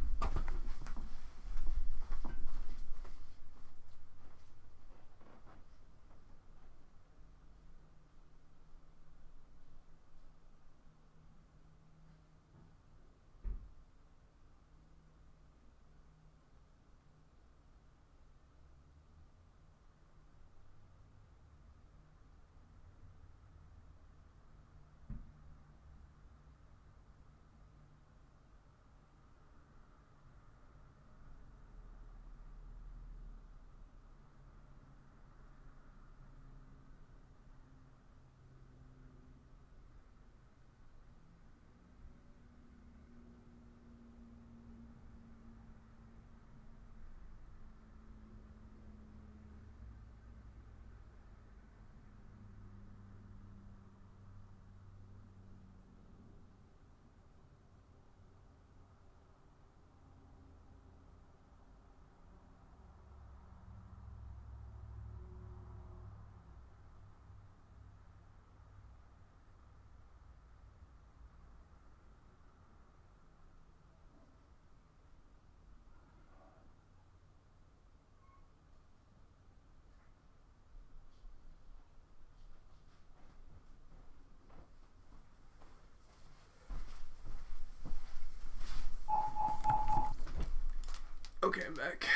Okay, I'm back.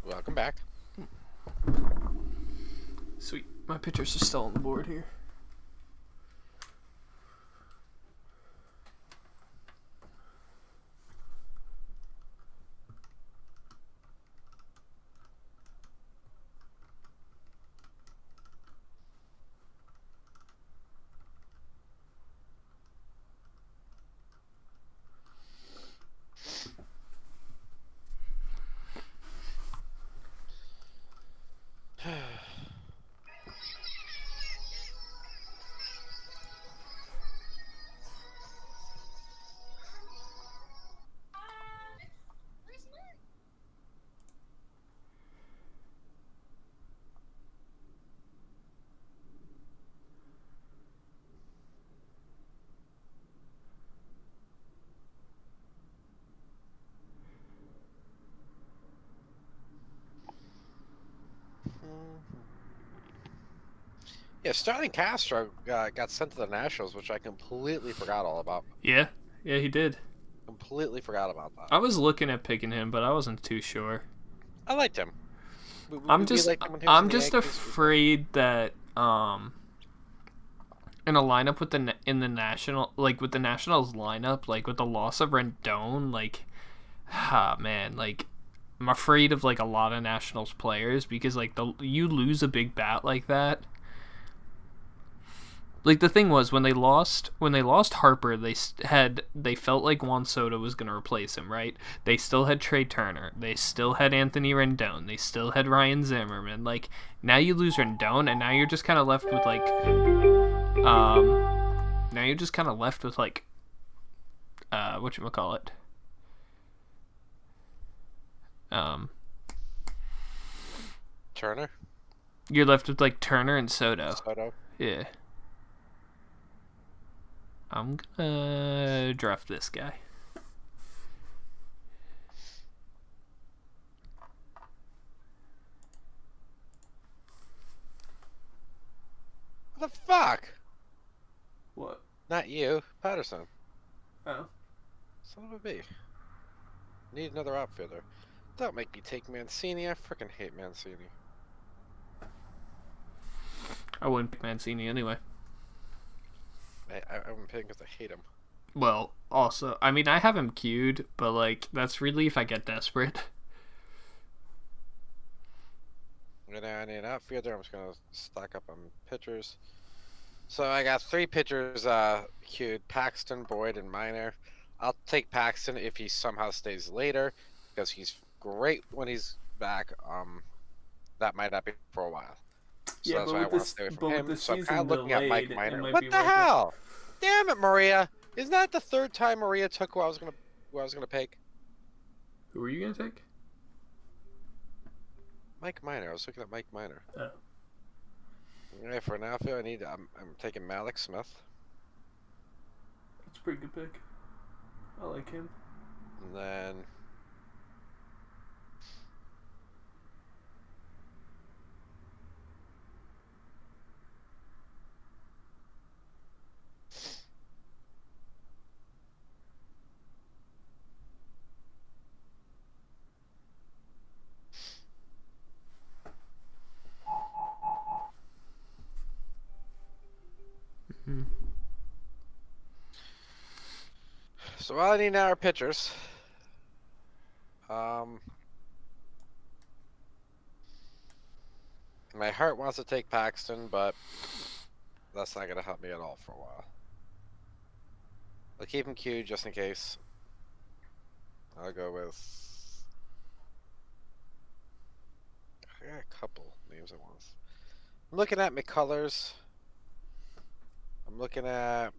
Welcome back. Sweet. My pictures are still on the board here. Yeah, Sterling Castro got sent to the Nationals, which I completely forgot all about. Yeah, he did. Completely forgot about that. I was looking at picking him, but I wasn't too sure. I liked him. I'm We just liked him when he was in I'm the just Yankees. afraid that in a lineup with in the national, like with the Nationals lineup, like with the loss of Rendon, like man, like I'm afraid of like a lot of Nationals players because like you lose a big bat like that. Like the thing was when they lost Harper, they felt like Juan Soto was gonna replace him, right? They still had Trey Turner, they still had Anthony Rendon, they still had Ryan Zimmerman. Like now you lose Rendon, and now you're just kind of left with like, whatchamacallit? Turner. You're left with like Turner and Soto. Soto. Yeah. I'm gonna draft this guy. What the fuck? What? Not you, Patterson. Oh. Son of a b. Need another outfielder. Don't make me take Mancini. I freaking hate Mancini. I wouldn't pick Mancini anyway. I wouldn't pick him because I hate him. Well, also, I mean, I have him queued, but like that's really if I get desperate. I need an outfielder. I'm just gonna stock up on pitchers. So I got 3 pitchers queued: Paxton, Boyd, and Minor. I'll take Paxton if he somehow stays later because he's great when he's back. That might not be for a while. So Yeah, that's but why I with want to this- stay away but from with him. the So I'm kind season of looking at Mike delayed, it Minor. might What be the worth it. hell? Damn it, Maria! Isn't that the 3rd time Maria took who I was gonna pick? Who are you gonna take? Mike Minor. I was looking at Mike Minor. Oh. Yeah, for an outfield, I'm taking Malik Smith. That's a pretty good pick. I like him. And then Mm-hmm. so all I need now are pitchers. My heart wants to take Paxton, but that's not gonna help me at all for a while. I'll keep him queued just in case. I'll go with. I got a couple names at once. I'm looking at McCullers. I'm looking at.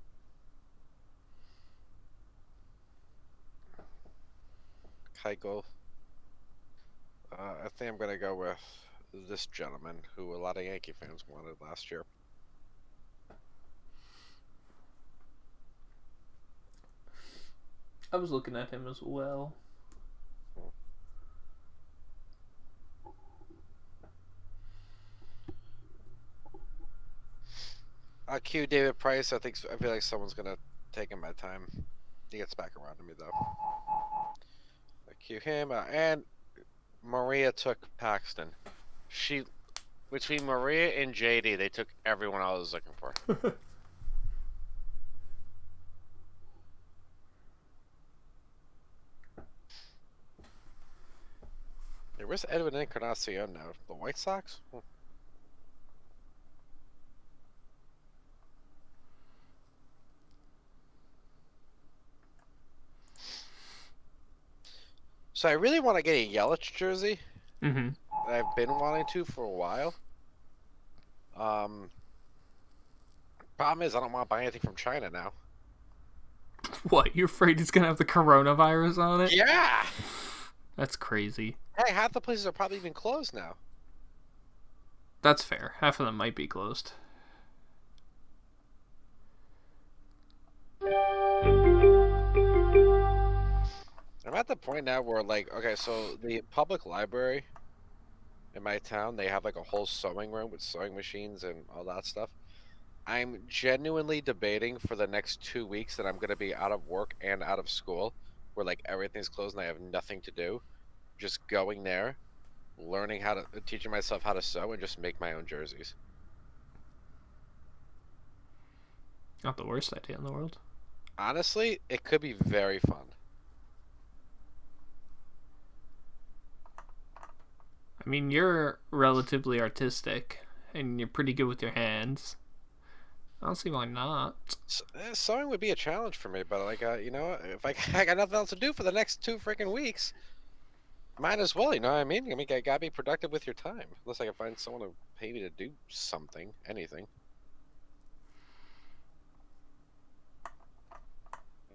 Keuchel. I think I'm gonna go with this gentleman who a lot of Yankee fans wanted last year. I was looking at him as well. I'll cue David Price. I feel like someone's gonna take him by the time he gets back around to me though. cue him, and Maria took Paxton. She, between Maria and JD, they took everyone I was looking for. Hey, where's Edwin Encarnacion now? The White Sox? So I really want to get a Yelich jersey. Mm-hmm. I've been wanting to for a while. Problem is, I don't want to buy anything from China now. What? You're afraid it's gonna have the coronavirus on it? Yeah! That's crazy. Hey, half the places are probably even closed now. That's fair. Half of them might be closed. I'm at the point now where, like, okay, so the public library in my town, they have like a whole sewing room with sewing machines and all that stuff. I'm genuinely debating for the next 2 weeks that I'm going to be out of work and out of school, where like everything's closed and I have nothing to do. Just going there, learning how to, teaching myself how to sew and just make my own jerseys. Not the worst idea in the world. Honestly, it could be very fun. I mean, you're relatively artistic, and you're pretty good with your hands. I don't see why not. Sewing would be a challenge for me, but like, you know, if I got nothing else to do for the next 2 freaking weeks, might as well, you know what I mean? I mean, I gotta be productive with your time. Unless I can find someone to pay me to do something, anything.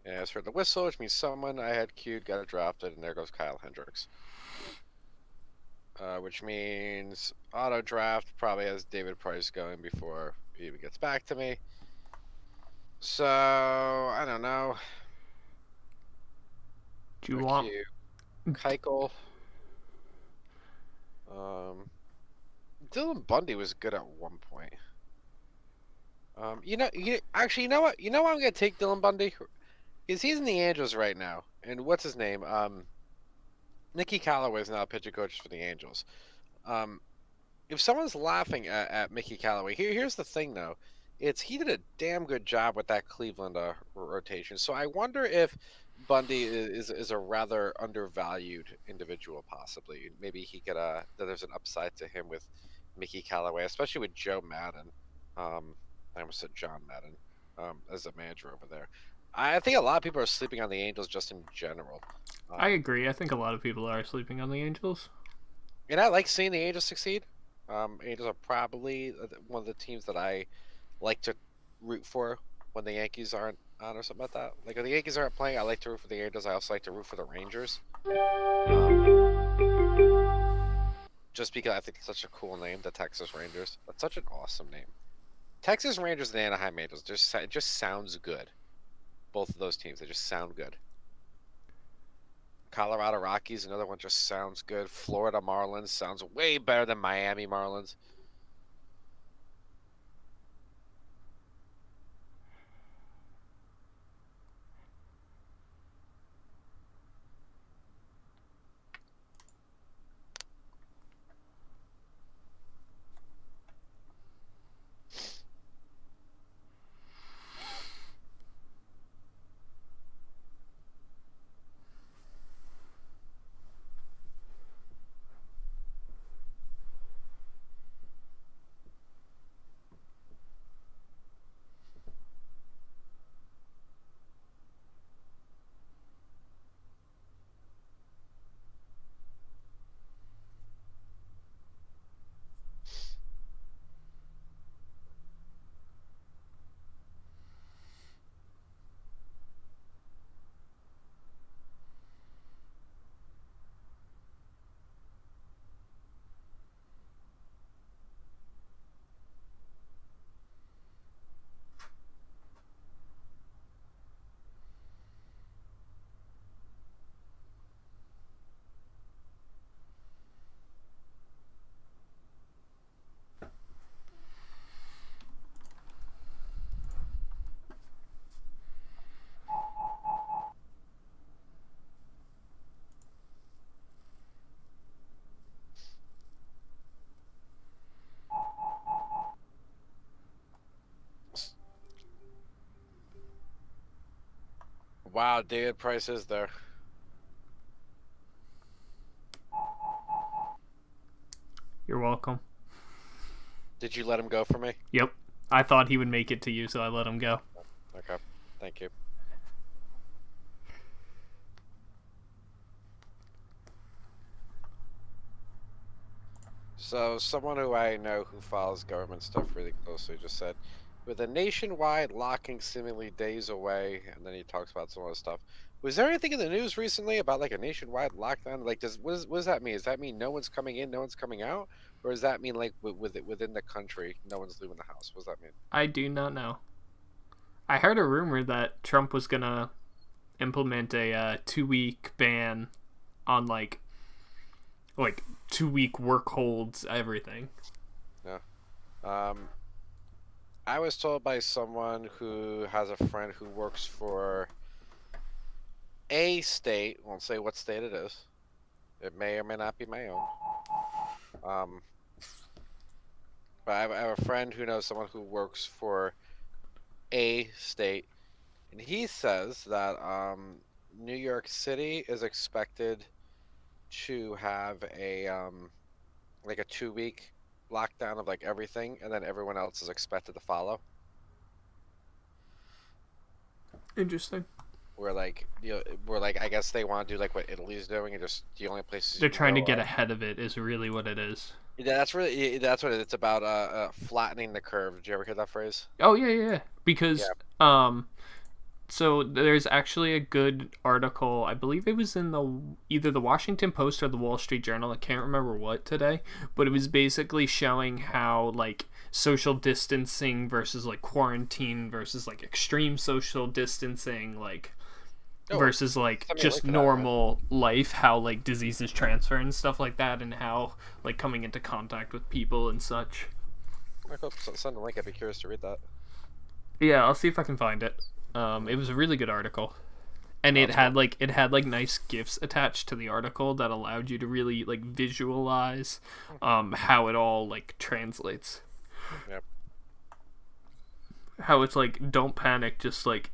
Yeah, as for the whistle, which means someone I had queued got drafted, and there goes Kyle Hendricks. Which means auto draft probably has David Price going before he even gets back to me. So I don't know. Do you want? Keuchel? Dylan Bundy was good at one point. Actually, you know what? You know why I'm gonna take Dylan Bundy? Because he's in the Angels right now, and what's his name? Nicky Callaway is now a pitcher coach for the Angels. If someone's laughing at Mickey Callaway, here's the thing though, he did a damn good job with that Cleveland rotation. So I wonder if Bundy is a rather undervalued individual, possibly. Maybe he could that there's an upside to him with Mickey Callaway, especially with Joe Madden. I almost said John Madden as a manager over there. I think a lot of people are sleeping on the Angels just in general. I agree. I think a lot of people are sleeping on the Angels. And I like seeing the Angels succeed. Angels are probably one of the teams that I like to root for when the Yankees aren't on or something like that. Like when the Yankees aren't playing, I like to root for the Angels. I also like to root for the Rangers. Just because I think it's such a cool name, the Texas Rangers. That's such an awesome name. Texas Rangers and Anaheim Angels. It just sounds good. Both of those teams, they just sound good. Colorado Rockies, another one, just sounds good. Florida Marlins sounds way better than Miami Marlins. Wow, David Price is there. You're welcome. Did you let him go for me? Yep. I thought he would make it to you, so I let him go. Okay. Thank you. So, someone who I know who follows government stuff really closely just said, with a nationwide locking seemingly days away, and then he talks about some other stuff. Was there anything in the news recently about like a nationwide lockdown? Like, what does that mean? Does that mean no one's coming in, no one's coming out, or does that mean like within the country, no one's leaving the house? What does that mean? I do not know. I heard a rumor that Trump was gonna implement a 2-week ban on like 2-week work holds, everything. I was told by someone who has a friend who works for a state, won't say what state it is. It may or may not be my own. But I have a friend who knows someone who works for a state, and he says that New York City is expected to have a like a 2-week lockdown of like everything, and then everyone else is expected to follow. Interesting. Where like I guess they want to do like what Italy's doing, and just the only places They're you can trying to go get are- ahead of it is really what it is. Yeah, that's what it's about. Flattening the curve. Did you ever hear that phrase? Oh yeah. Because so there's actually a good article. I believe it was in either the Washington Post or the Wall Street Journal. I can't remember what today, but it was basically showing how like social distancing versus like quarantine versus like extreme social distancing, like versus like something just like that, normal life, how like diseases transfer and stuff like that, and how like coming into contact with people and such. I hope send a link. I'd be curious to read that. Yeah, I'll see if I can find it. It was a really good article, and it had like nice GIFs attached to the article that allowed you to really like visualize how it all like translates. Yep. How it's like, don't panic, just like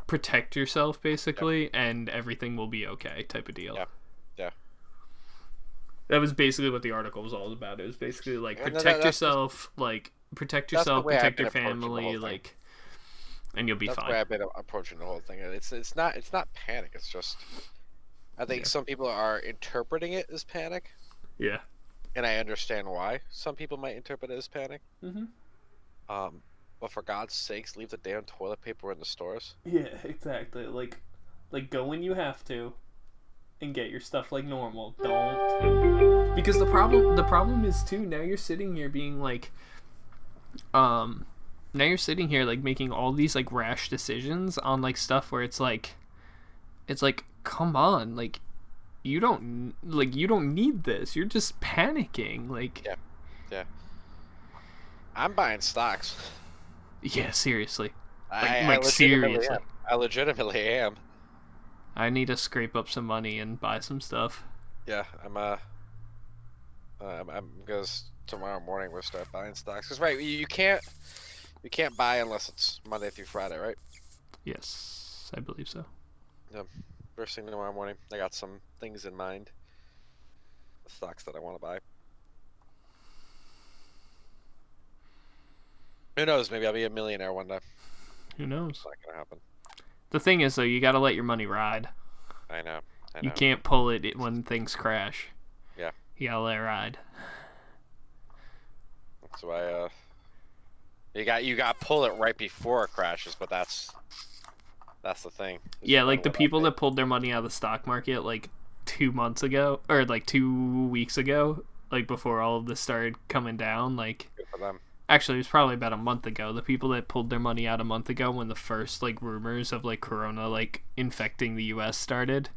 protect yourself basically, and everything will be okay type of deal. Yeah. Yeah. That was basically what the article was all about. It was basically like Yeah, no, protect that's yourself, like protect that's the yourself, way I've protect been your approaching the whole family, thing. like, and you'll be That's the fine. way I've been approaching the whole thing. It's not panic. It's just I think some people are interpreting it as panic, Yeah. and I understand why some people might interpret it as panic. Mhm. But for God's sakes, leave the damn toilet paper in the stores. Yeah, exactly. Like go when you have to, and get your stuff like normal. Don't, because the problem is too. Now you're sitting here being like, now you're sitting here like making all these like rash decisions on like stuff where it's like, come on, like, you don't need this. You're just panicking. Like, Yeah. I'm buying stocks. yeah, seriously. I Like legitimately seriously. am. I legitimately am. I need to scrape up some money and buy some stuff. Yeah, I'm because tomorrow morning we'll start buying stocks. Cause right, you can't buy unless it's Monday through Friday, right? Yes, I believe so. First thing tomorrow morning, I got some things in mind. The stocks that I want to buy. Who knows? Maybe I'll be a millionaire one day. Who knows? It's not gonna happen. The thing is, though, you gotta let your money ride. I know. You can't pull it when things crash. Yeah. You gotta let it ride. That's why you got to pull it right before it crashes, but that's the thing. is Yeah, you like wanna the let people it- that pulled their money out of the stock market like 2 months ago, or like 2 weeks ago, like before all of this started coming down, like, Good for them. actually it was probably about a month ago. The people that pulled their money out a month ago when the first like rumors of like corona like infecting the US started,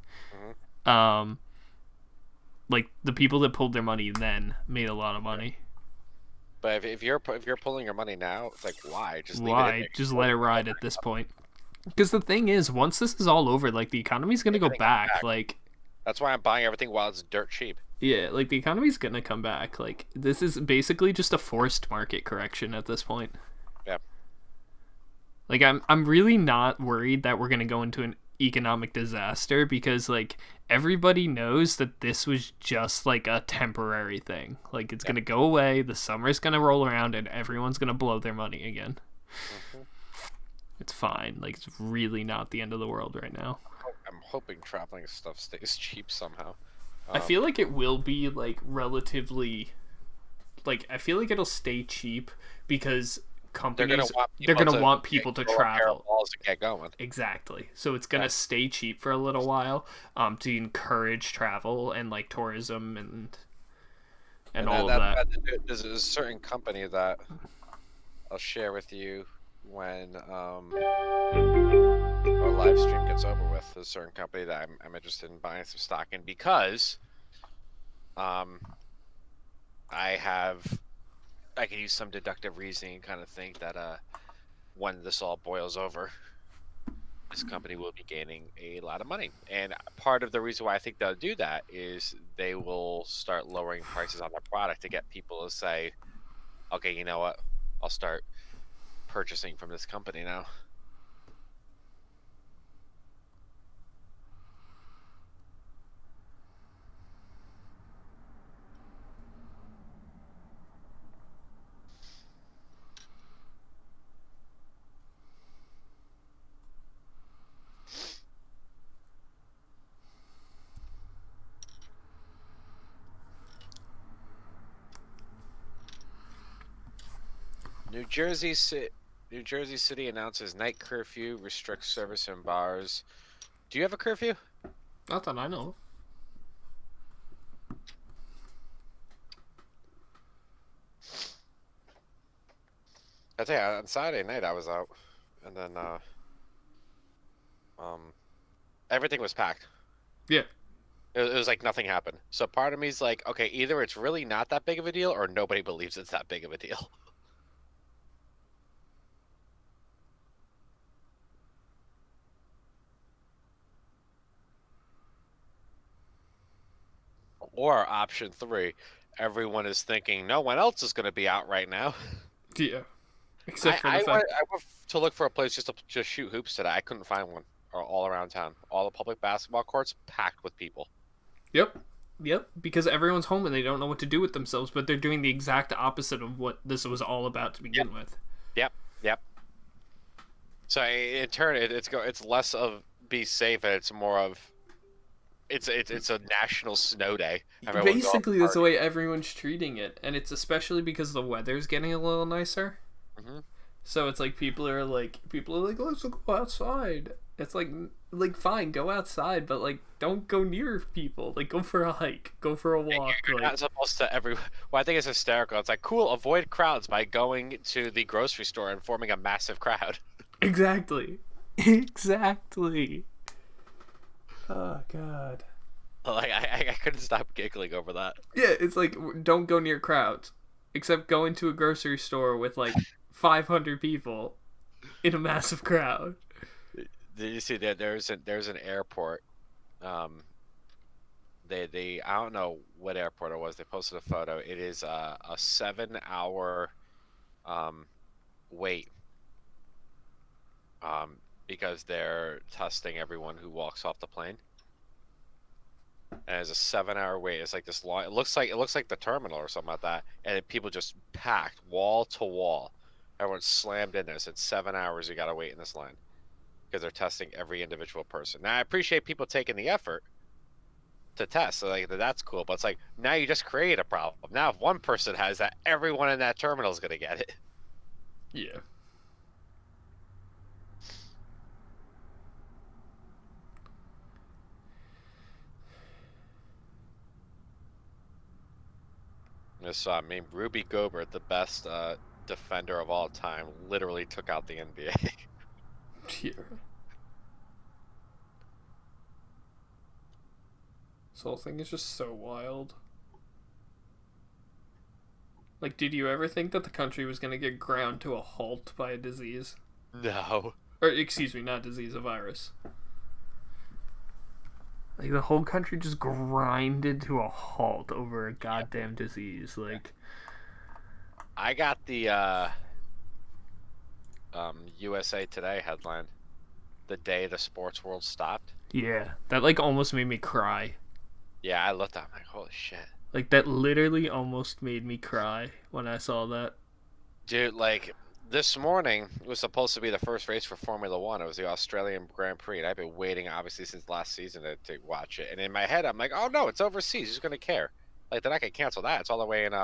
like the people that pulled their money then made a lot of money. But if you're pulling your money now, it's like why? Just leave it in Why? there. Just let it ride at this point. Because the thing is, once this is all over, like the economy's gonna go Everything back. back. Like, That's why I'm buying everything while it's dirt cheap. yeah, like the economy's gonna come back. Like, this is basically just a forced market correction at this point. Yeah. Like I'm really not worried that we're gonna go into an economic disaster because like everybody knows that this was just like a temporary thing. Like it's gonna go away, the summer's gonna roll around, and everyone's gonna blow their money again. It's fine. Like it's really not the end of the world right now. I'm hoping traveling stuff stays cheap somehow. I feel like it will be like relatively. Like I feel like it'll stay cheap because companies they're gonna want people to travel. Balls to get going. Exactly. So it's gonna stay cheap for a little while, to encourage travel and like tourism and all of that. There's a certain company that I'll share with you when our live stream gets over with. There's a certain company that I'm interested in buying some stock in because I can use some deductive reasoning and kind of think that when this all boils over, this company will be gaining a lot of money. And part of the reason why I think they'll do that is they will start lowering prices on their product to get people to say, okay, you know what, I'll start purchasing from this company now. New Jersey City announces night curfew, restricts service in bars. Do you have a curfew? Not that I know. I tell you, on Saturday night I was out, and then everything was packed. Yeah. It was like nothing happened. So part of me is like, okay, either it's really not that big of a deal, or nobody believes it's that big of a deal. Or option 3, everyone is thinking no one else is going to be out right now. Yeah. Except for I the went fact to look for a place just to shoot hoops today. I couldn't find one all around town. All the public basketball courts packed with people. Yep. Because everyone's home and they don't know what to do with themselves, but they're doing the exact opposite of what this was all about to begin with. Yep. So in turn, it's less of be safe and it's more of it's a national snow day. Basically, that's the way everyone's treating it, and it's especially because the weather's getting a little nicer. Mm-hmm. So it's like people are like, let's go outside. It's like fine, go outside, but like don't go near people. Like go for a hike, go for a walk. You're not supposed to Well, I think it's hysterical. It's like cool, avoid crowds by going to the grocery store and forming a massive crowd. Exactly. Oh God. Like I couldn't stop giggling over that. Yeah, it's like don't go near crowds, except go into a grocery store with like 500 people in a massive crowd. Did you see that there's an airport? They I don't know what airport it was. They posted a photo. It is a 7-hour wait because they're testing everyone who walks off the plane. And it's a 7-hour wait. It's like this long. It looks like the terminal or something like that. And people just packed wall to wall. Everyone's slammed in there. So it's 7 hours you got to wait in this line because they're testing every individual person. Now I appreciate people taking the effort to test. So like that's cool. But it's like now you just create a problem. Now if one person has that, everyone in that terminal is gonna get it. Yeah. So I mean, Ruby Gobert, the best defender of all time, literally took out the NBA. Yeah. This whole thing is just so wild. Like, did you ever think that the country was going to get ground to a halt by a disease? No. Or, excuse me, not disease, a virus. Like, the whole country just grinded to a halt over a goddamn disease. Like, I got the USA Today headline: "The day the sports world stopped." Yeah, that like almost made me cry. Yeah, I looked at it, I'm like, holy shit. Like that literally almost made me cry when I saw that. Dude, like, this morning was supposed to be the first race for Formula One. It was the Australian Grand Prix, and I've been waiting, obviously, since last season to watch it. And in my head, I'm like, oh no, it's overseas. Who's gonna care? Like, they're not gonna cancel that. It's all the way in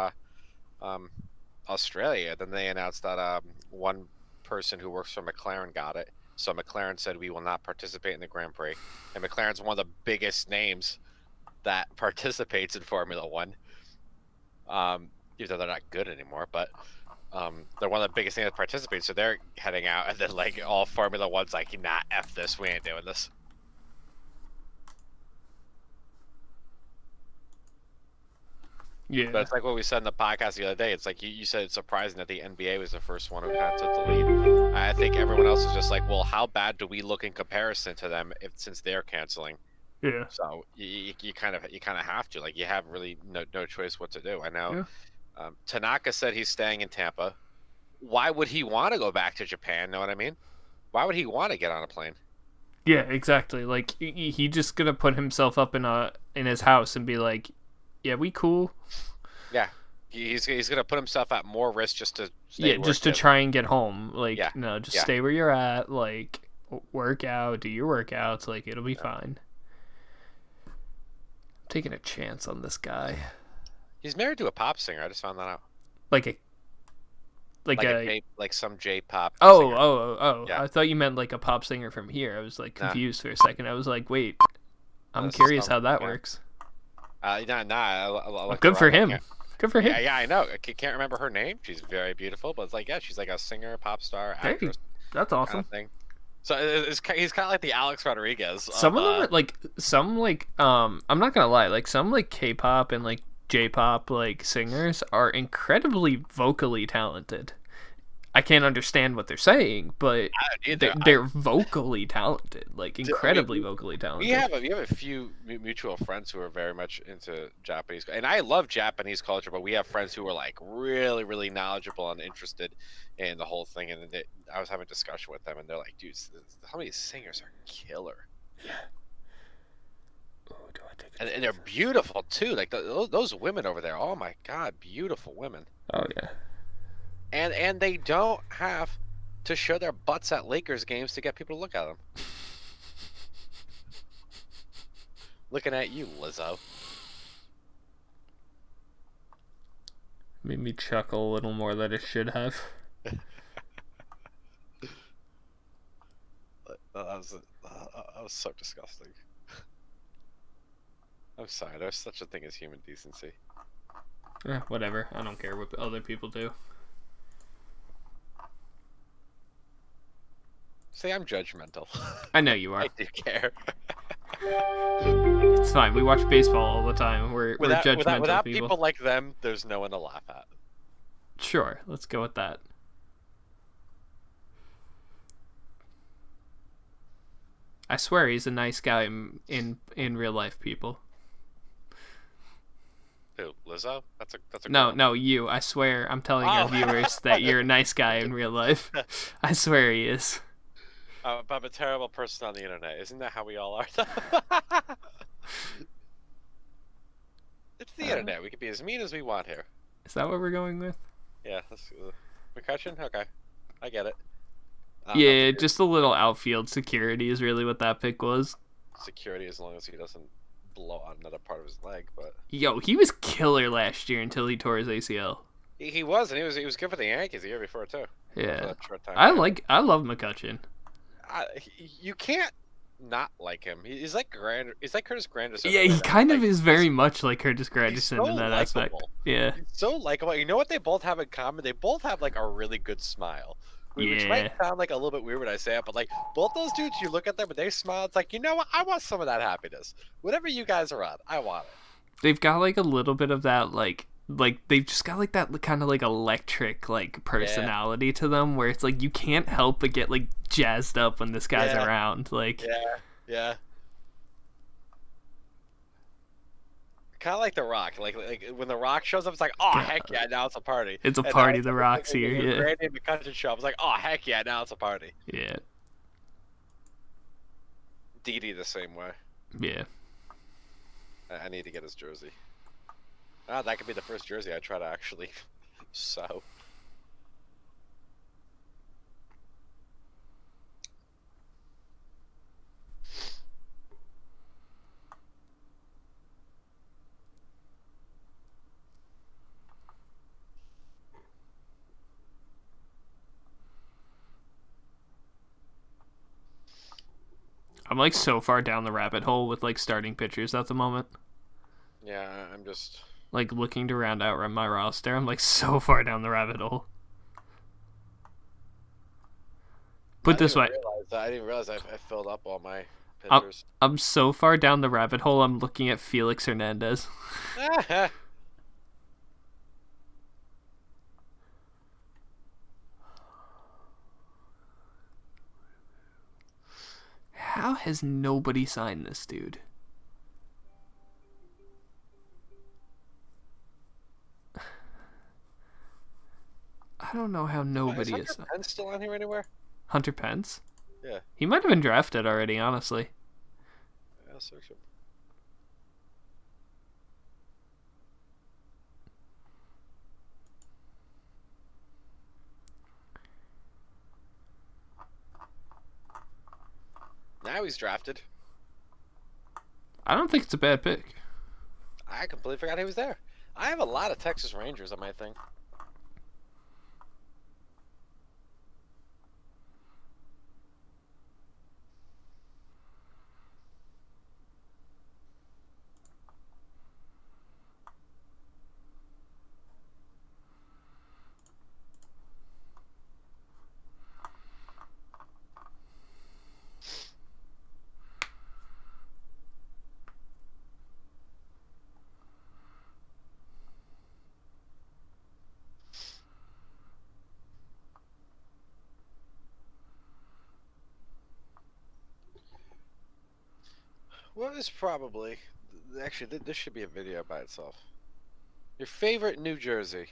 Australia. Then they announced that one person who works for McLaren got it. So McLaren said we will not participate in the Grand Prix. And McLaren's one of the biggest names that participates in Formula One. Even though they're not good anymore, but they're one of the biggest things that participate, so they're heading out, and then like all Formula One's like, nah, F this, we ain't doing this. Yeah. But it's like what we said in the podcast the other day. It's like you said it's surprising that the NBA was the first one who kind of took the lead. I think everyone else is just like, well, how bad do we look in comparison to them since they're canceling? Yeah. So you kind of have to, like, you have really no choice what to do. I know. Yeah. Tanaka said he's staying in Tampa. Why would he want to go back to Japan? Know what I mean? Why would he want to get on a plane? Yeah, exactly. Like he just gonna put himself up in his house and be like, "Yeah, we cool." Yeah, he's gonna put himself at more risk just to stay just to try and get home. Like, Yeah. no, just Yeah. stay where you're at. Like, work out, do your workouts. Like, it'll be fine. I'm taking a chance on this guy. He's married to a pop singer. I just found that out. Like Some J-pop. Oh, singer. oh. Yeah. I thought you meant like a pop singer from here. I was like Nah. confused for a second. I was like, wait, I'm This is curious how some- that yeah. works. I looked Good her for up. I him. can't- Good for him. Yeah, I know. I can't remember her name. She's very beautiful, but it's like, yeah, she's like a singer, pop star, Hey, actress that's kind awesome. of thing. So he's kind of like the Alex Rodriguez. Some of them are like I'm not gonna lie, like some like K-pop and like J-pop like singers are incredibly vocally talented. I can't understand what they're saying, but they're vocally talented, like incredibly vocally talented. We have a few mutual friends who are very much into Japanese, and I love Japanese culture. But we have friends who are like really, really knowledgeable and interested in the whole thing. And I was having a discussion with them, and they're like, "Dude, how many singers are killer?" And they're beautiful too. Like those women over there. Oh my god, beautiful women. Oh yeah. And they don't have to show their butts at Lakers games to get people to look at them. Looking at you, Lizzo. Made me chuckle a little more than it should have. That was so disgusting. I'm sorry, there's such a thing as human decency. Whatever. I don't care what other people do. See, I'm judgmental. I know you are. I do care. It's fine. We watch baseball all the time. We're judgmental without people. people like them, there's no one to laugh at. Sure, let's go with that. I swear he's a nice guy in real life, people. Who, Lizzo? That's a No, girl. no, you. I swear, I'm telling our Oh. viewers that you're a nice guy in real life. I swear he is. I'm a terrible person on the internet. Isn't that how we all are? It's the internet. We can be as mean as we want here. Is that what we're going with? Yeah. McCutcheon? Okay. I get it. Yeah, just a little outfield security is really what that pick was. Security, as long as he doesn't blow out another part of his leg, but Yo, he was killer last year until he tore his ACL. he was, and he was good for the Yankees the year before too. For Yeah. that short time. I love McCutcheon. You can't not like him. He's like Curtis Granderson. Yeah, he kind of is very much like Curtis Granderson so in that aspect. likable. Yeah. He's so likable. You know what they both have in common? They both have like a really good smile. Which might Yeah. sound like a little bit weird when I say it, but like both those dudes, you look at them and they smile. It's like, you know what? I want some of that happiness. Whatever you guys are on, I want it. They've got like a little bit of that like they've just got like that kind of like electric like personality to them where it's like you can't help but get like jazzed up when this guy's Yeah. around. Like Yeah. Kind of like The Rock. Like when The Rock shows up, it's like, oh, heck yeah, now it's a party. It's a And party, now The Rock's here, yeah. Randy McCutcheon show up, it's like, oh, heck yeah, now it's a party. Yeah. Dee Dee the same way. Yeah. I need to get his jersey. Ah, that could be the first jersey I try to actually sew. I'm like so far down the rabbit hole with like starting pitchers at the moment. Yeah, I'm just... Like looking to round out my roster. I'm like so far down the rabbit hole. Put this way. I didn't realize I filled up all my I'm, pitchers. I'm so far down the rabbit hole, I'm looking at Felix Hernandez. How has nobody signed this dude? I don't know how nobody is. Is Hunter Pence still on here anywhere? Hunter Pence? Yeah. He might have been drafted already, honestly. I'll search him. Now he's drafted. I don't think it's a bad pick. I completely forgot he was there. I have a lot of Texas Rangers on my thing. What is probably... Actually, this should be a video by itself. Your favorite New Jersey.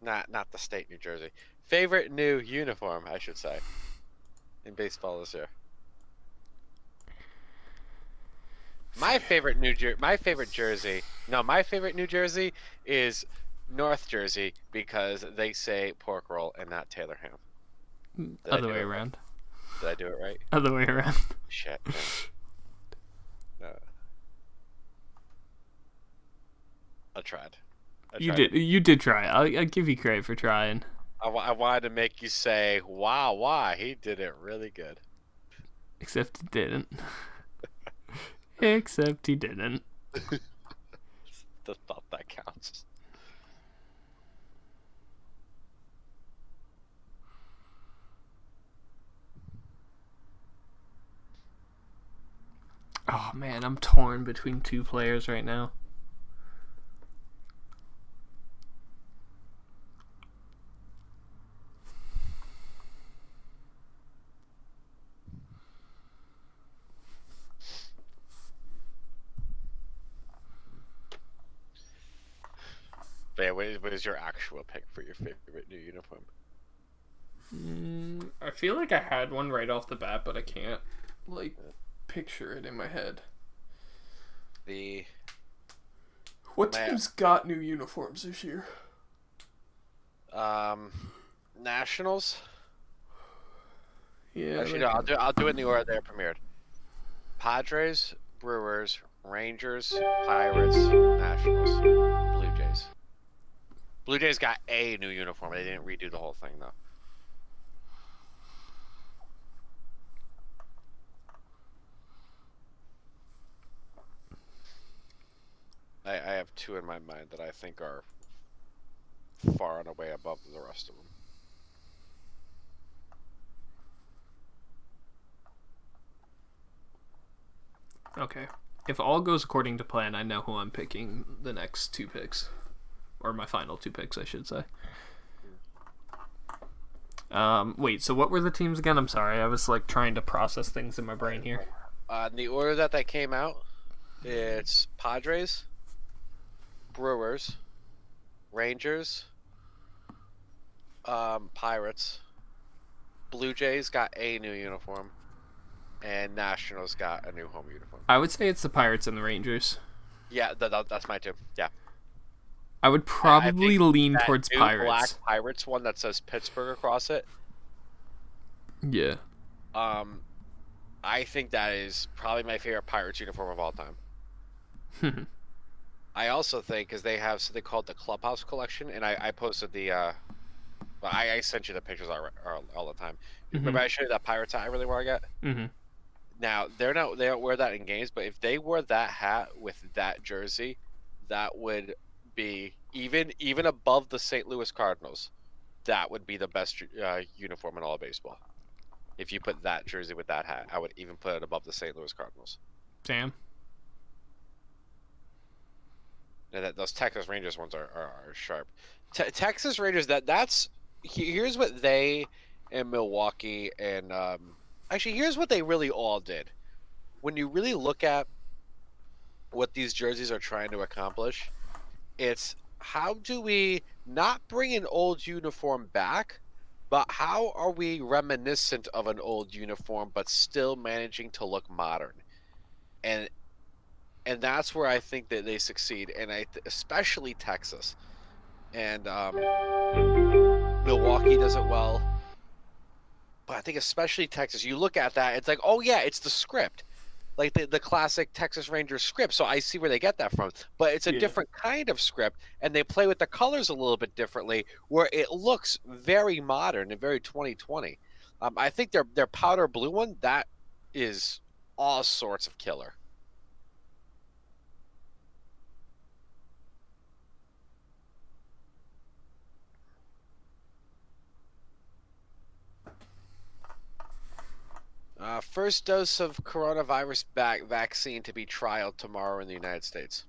Not the state New Jersey. Favorite new uniform, I should say, in baseball this year. My favorite New Jersey is North Jersey because they say pork roll and not Taylor ham. Other way around. Did I do it right? Other way around. Shit. Man. No. I tried. You did try. I'll give you credit for trying. I wanted to make you say, wow, why? He did it really good. Except he didn't. Except he didn't. The thought that counts. Oh man, I'm torn between two players right now. But what is your actual pick for your favorite new uniform? I feel like I had one right off the bat, but I can't picture it in my head. What teams got new uniforms this year? Nationals. Yeah. Actually, no, I'll do it in the order they're premiered. Padres, Brewers, Rangers, Pirates, Nationals, Blue Jays. Blue Jays got a new uniform. They didn't redo the whole thing though. I have two in my mind that I think are far and away above the rest of them. Okay. If all goes according to plan, I know who I'm picking the next two picks. Or my final two picks, I should say. Wait, so what were the teams again? I'm sorry, I was trying to process things in my brain here. In the order that they came out, it's Padres, Brewers, Rangers, Pirates, Blue Jays got a new uniform, and Nationals got a new home uniform. I would say it's the Pirates and the Rangers. Yeah, that's my two. Yeah. I would probably lean That towards new Pirates. black Pirates one that says Pittsburgh across it. Yeah. I think that is probably my favorite Pirates uniform of all time. I also think because they have something called the Clubhouse Collection, and I posted the. Well, I sent you the pictures all the time. Remember I showed you that Pirates hat I really want to get. Mm-hmm. Now they don't wear that in games, but if they wore that hat with that jersey, that would be even above the St. Louis Cardinals. That would be the best uniform in all of baseball. If you put that jersey with that hat, I would even put it above the St. Louis Cardinals. Damn. And those Texas Rangers ones are sharp. Texas Rangers, that's here's what they and Milwaukee and actually here's what they really all did. When you really look at what these jerseys are trying to accomplish, it's how do we not bring an old uniform back, but how are we reminiscent of an old uniform but still managing to look modern? And that's where I think that they succeed, and especially Texas. And Milwaukee does it well. But I think especially Texas, you look at that, it's like, oh yeah, it's the script. Like the classic Texas Rangers script. So I see where they get that from. But it's a different kind of script, and they play with the colors a little bit differently, where it looks very modern and very 2020. I think their powder blue one, that is all sorts of killer. First dose of coronavirus vaccine to be trialed tomorrow in the United States.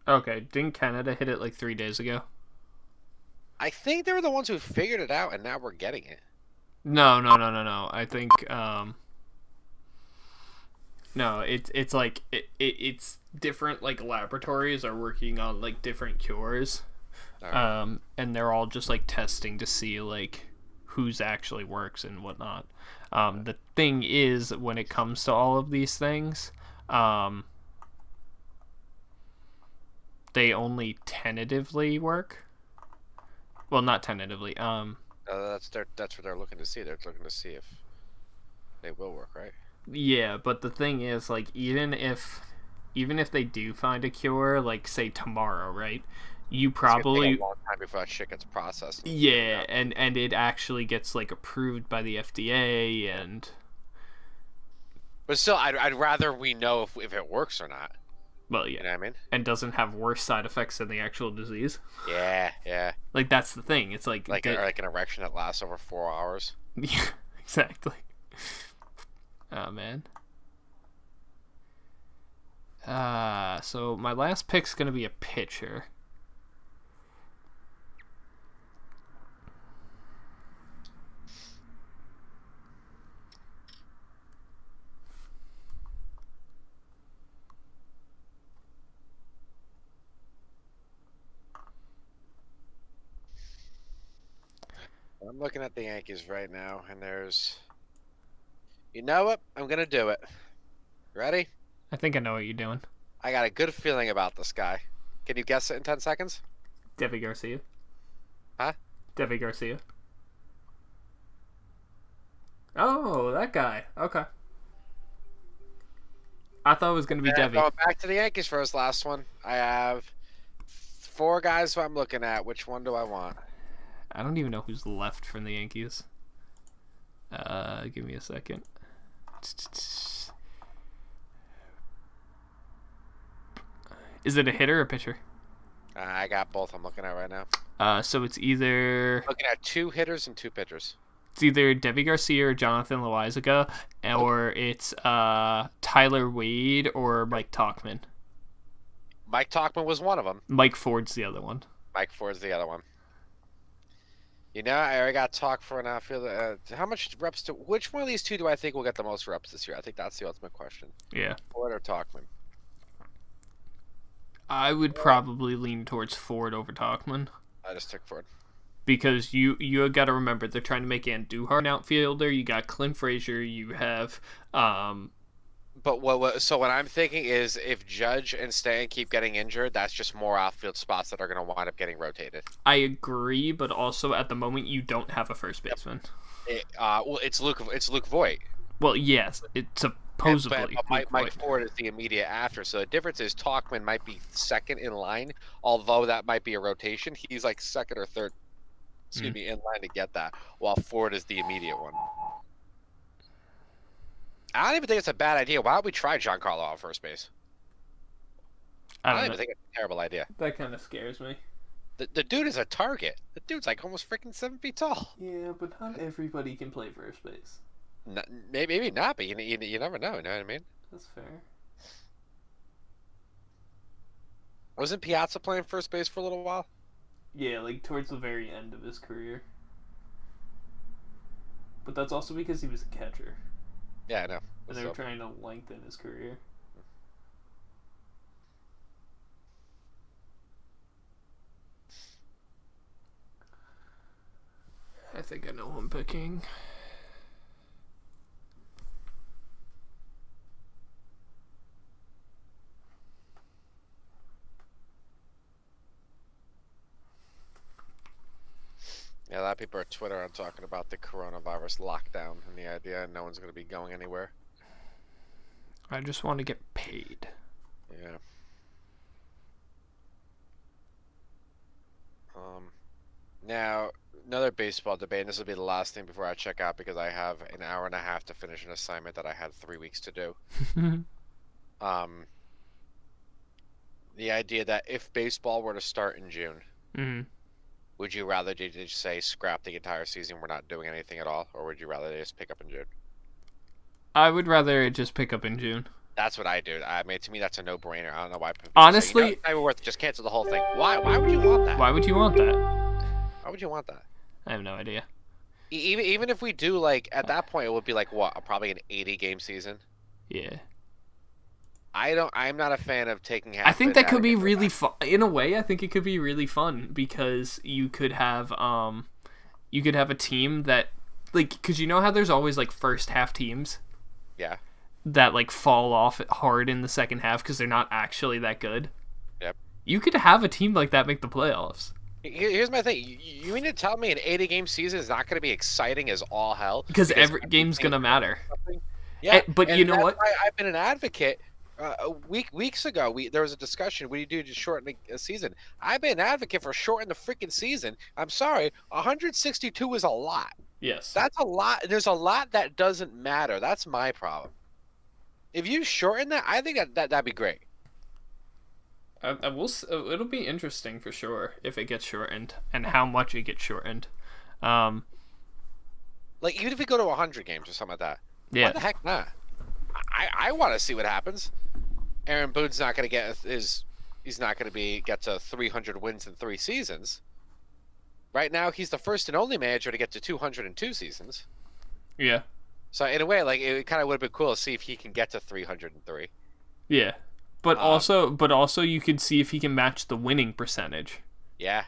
Okay, didn't Canada hit it like 3 days ago? I think they were the ones who figured it out, and now we're getting it. No. I think no, it's like it's different. Like laboratories are working on like different cures, Right. and they're all just like testing to see like who's actually works and whatnot. The thing is, when it comes to all of these things, they only tentatively work. Well, not tentatively. That's what they're looking to see. They're looking to see if they will work, right? Yeah, but the thing is, like, even if they do find a cure, like say tomorrow, right? You It's gonna probably take a long time before that shit gets processed. yeah, and it actually gets like approved by the FDA, and But still, I'd rather we know if it works or not. well, You yeah, know what I mean? and doesn't have worse side effects than the actual disease. Yeah. Like that's the thing. It's like Like an erection that lasts over 4 hours. yeah, exactly. Oh man. So my last pick's gonna be a pitcher. I'm looking at the Yankees right now, and there's. You know what? I'm gonna do it. Ready? I think I know what you're doing. I got a good feeling about this guy. Can you guess it in 10 seconds? Devi Garcia. Huh? Devi Garcia. Oh, that guy. Okay. I thought it was gonna be And Devi. going back to the Yankees for his last one. I have 4 guys who I'm looking at. Which one do I want? I don't even know who's left from the Yankees. Give me a second. Is it a hitter or a pitcher? I got both I'm looking at right now. So it's either Looking at 2 hitters and 2 pitchers. Devi Garcia or Jonathan Loizaga, or it's Tyler Wade or Mike Tauchman. Mike Tauchman was one of them. Mike Ford's the other one. Mike Ford's the other one. You know, I already got talk for an outfield. How much reps do? Which one of these two do I think will get the most reps this year? I think that's the ultimate question. Yeah. Ford or Tauchman? I would probably lean towards Ford over Tachman. I just took Ford. Because you got to remember, they're trying to make Andujar an outfielder. You got Clint Frazier. You have But what I'm thinking is if Judge and Stan keep getting injured, that's just more outfield spots that are going to wind up getting rotated. I agree, but also at the moment you don't have a first baseman. Well, it's Luke Voigt. Well, yes, it's supposedly. But Mike Ford is the immediate after. So the difference is Tauchman might be second in line, although that might be a rotation. He's like second or third, in line to get that, while Ford is the immediate one. I don't even think it's a bad idea. Why don't we try Giancarlo on first base? I don't even think it's a terrible idea. That kind of scares me. The dude is a target. The dude's like almost freaking 7 feet tall. Yeah, but not everybody can play first base. Maybe not, but you never know. You know what I mean? That's fair. Wasn't Piazza playing first base for a little while? Yeah, like towards the very end of his career. But that's also because he was a catcher. Yeah, I know. And they were trying to lengthen his career. I think I know who I'm picking. Yeah, a lot of people are Twitter on talking about the coronavirus lockdown and the idea no one's going to be going anywhere. I just want to get paid. Yeah. Now, another baseball debate, and this will be the last thing before I check out because I have an hour and a half to finish an assignment that I had 3 weeks to do. The idea that if baseball were to start in June, would you rather just say scrap the entire season, we're not doing anything at all, or would you rather just pick up in June? I would rather just pick up in June. That's what I do. I mean, to me, that's a no-brainer. I don't know why people honestly, say, you know, it's worth it. Just cancel the whole thing. Why would you want that? Why would you want that? Why would you want that? I have no idea. Even if we do, like, at that point, it would be like, what, probably an 80-game season? Yeah. I'm not a fan of taking half. I think that could be really fun. In a way, I think it could be really fun because you could have a team that, like, because you know how there's always, like, first half teams? Yeah. That, like, fall off hard in the second half because they're not actually that good? Yep. You could have a team like that make the playoffs. Here's my thing. You mean to tell me an 80-game season is not going to be exciting as all hell? Because every game's going to matter. Yeah, but you know what? I've been an advocate. Weeks ago, there was a discussion. What do you do to shorten a season? I've been an advocate for shortening the freaking season. I'm sorry, 162 is a lot. Yes. That's a lot. There's a lot that doesn't matter. That's my problem. If you shorten that, I think that'd be great. I will. It'll be interesting for sure if it gets shortened and how much it gets shortened. Like even if we go to 100 games or something like that. Yeah. Why the heck not? I want to see what happens. Aaron Boone's not going to get he's not going to get to 300 wins in 3 seasons. Right now, he's the first and only manager to get to 202 seasons. Yeah. So in a way, like it kind of would have been cool to see if he can get to 303. Yeah. But also you could see if he can match the winning percentage. Yeah.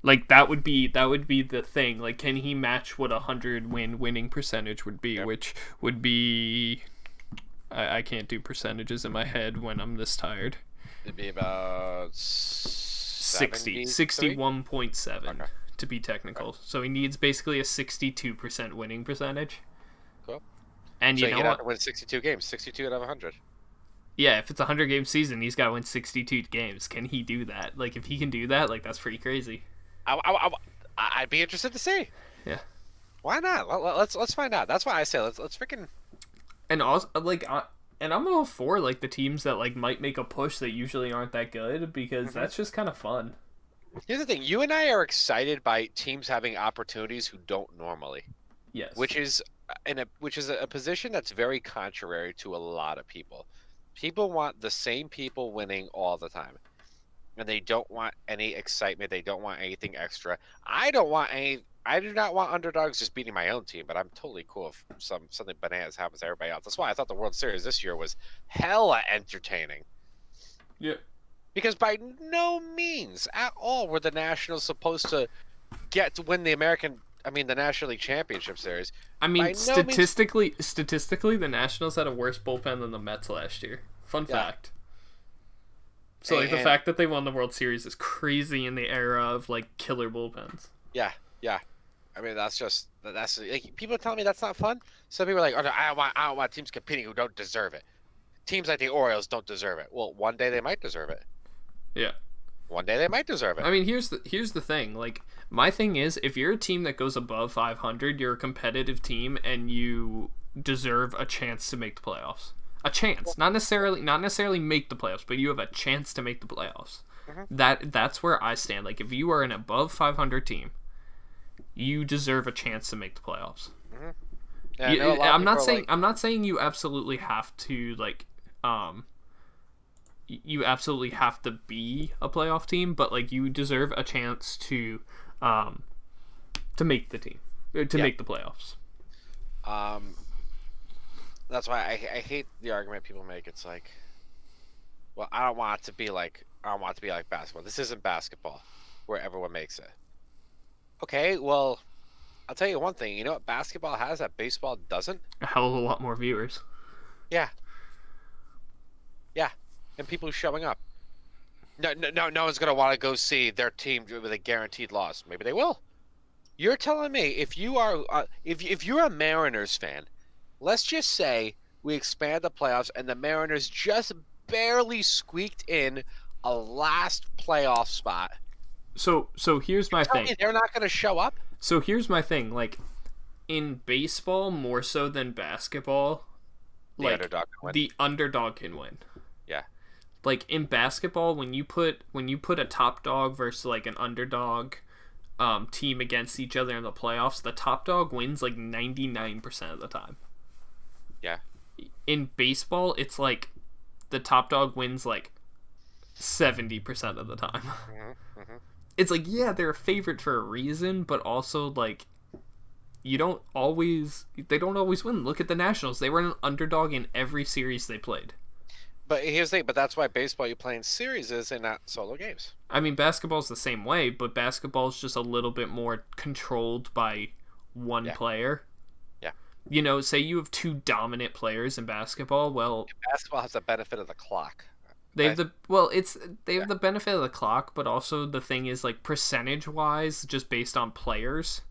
Like that would be the thing. Like, can he match what 100 winning percentage would be? Yep. Which would be, I can't do percentages in my head when I'm this tired. It'd be about 61.7 okay. To be technical. Okay. So he needs basically a 62% winning percentage. Cool. And so you know what? Have to win 62 games, 62 out of 100. Yeah, if it's a 100-game season, he's got to win 62 games. Can he do that? Like, if he can do that, like, that's pretty crazy. I'd be interested to see. Yeah. Why not? Let's find out. That's why I say let's freaking. And also, like, and I'm all for like the teams that like might make a push that usually aren't that good because that's just kind of fun. Here's the thing: you and I are excited by teams having opportunities who don't normally. Yes. Which is a position that's very contrary to a lot of people. People want the same people winning all the time. And they don't want any excitement. They don't want anything extra. I do not want underdogs just beating my own team, but I'm totally cool if something bananas happens to everybody else. That's why I thought the World Series this year was hella entertaining. Yeah. Because by no means at all were the Nationals supposed to get to win the National League Championship Series. I By mean, no means- statistically, the Nationals had a worse bullpen than the Mets last year. Fun Yeah. fact. So, like, the And- fact that they won the World Series is crazy in the era of, like, killer bullpens. Yeah. I mean, that's like, people are telling me that's not fun. Some people are like, oh, no, I don't want teams competing who don't deserve it. Teams like the Orioles don't deserve it. Well, one day they might deserve it. Yeah. One day they might deserve it. I mean, here's the thing. Like, my thing is, if you're a team that goes above 500, you're a competitive team, and you deserve a chance to make the playoffs. A chance, not necessarily make the playoffs, but you have a chance to make the playoffs. That's where I stand. Like, if you are an above 500 team, you deserve a chance to make the playoffs. And I know a lot of I'm not people are saying like, I'm not saying you absolutely have to you absolutely have to be a playoff team, but like you deserve a chance to make the team, to make the playoffs. That's why I hate the argument people make. It's like, well, I don't want it to be like basketball. This isn't basketball where everyone makes it. Okay, well, I'll tell you one thing. You know what basketball has that baseball doesn't? A hell of a lot more viewers. Yeah. And people showing up. No one's gonna want to go see their team with a guaranteed loss. Maybe they will. You're telling me if you are if you're a Mariners fan, let's just say we expand the playoffs and the Mariners just barely squeaked in a last playoff spot. So here's my Tell thing. me they're not gonna show up. So here's my thing. Like, in baseball, more so than basketball, The underdog can win. the underdog can win. Yeah. Like, in basketball, when you put a top dog versus like an underdog team against each other in the playoffs, the top dog wins like 99% of the time. Yeah. In baseball, it's like the top dog wins like 70% of the time. It's like, yeah, they're a favorite for a reason, but also like they don't always win. Look at the Nationals. They were an underdog in every series they played. But here's the thing, but that's why baseball you play in series and not solo games. I mean, basketball's the same way, but basketball's just a little bit more controlled by one player. Yeah. You know, say you have two dominant players in basketball, well, Basketball has the benefit of the clock. they have the benefit of the clock, but also the thing is, like, percentage-wise, just based on players.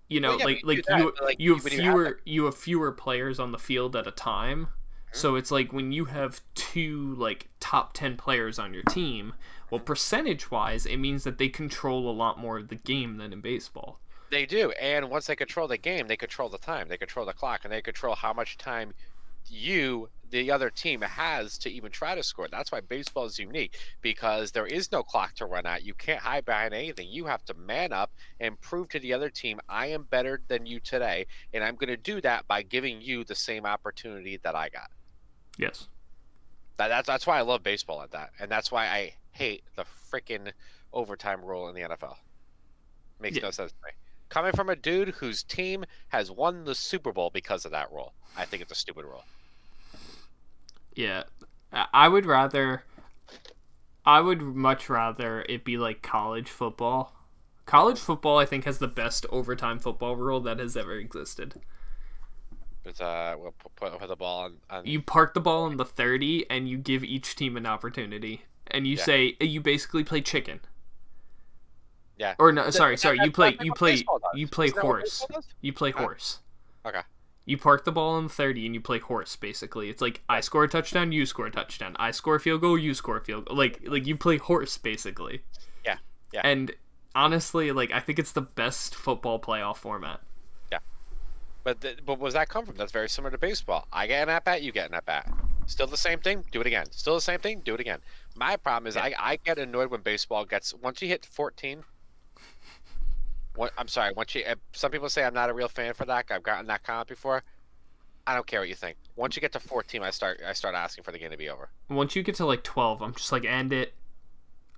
You know, Well, yeah, but you do that, but, like, you have when you have fewer players on the field at a time. So it's like when you have two like top 10 players on your team, well, percentage-wise, it means that they control a lot more of the game than in baseball. They do, and once they control the game, they control the time, they control the clock, and they control how much time the other team, has to even try to score. That's why baseball is unique, because there is no clock to run at. You can't hide behind anything. You have to man up and prove to the other team, I am better than you today, and I'm going to do that by giving you the same opportunity that I got. Yes. That's why I love baseball at that, and that's why I hate the freaking overtime rule in the NFL. Makes no sense to me. Coming from a dude whose team has won the Super Bowl because of that rule, I think it's a stupid rule. Yeah. I would much rather it be like college football. College football, I think, has the best overtime football rule that has ever existed. It's we'll put the ball on. You park the ball on the 30, and you give each team an opportunity, and you say you basically play chicken. Yeah. Or no, sorry, you play Isn't that what horse. baseball does? You play horse. Okay. You park the ball on 30 and you play horse. Basically, it's like I score a touchdown, you score a touchdown. I score a field goal, you score a field goal. Like you play horse basically. Yeah. And honestly, like I think it's the best football playoff format. But where does that come from? That's very similar to baseball. I get an at bat, you get an at bat. Still the same thing, do it again. Still the same thing, do it again. My problem is I get annoyed when baseball gets, once you hit 14. Some people say I'm not a real fan for that. I've gotten that comment before. I don't care what you think. Once you get to 14, I start asking for the game to be over. Once you get to like 12, I'm just like, end it.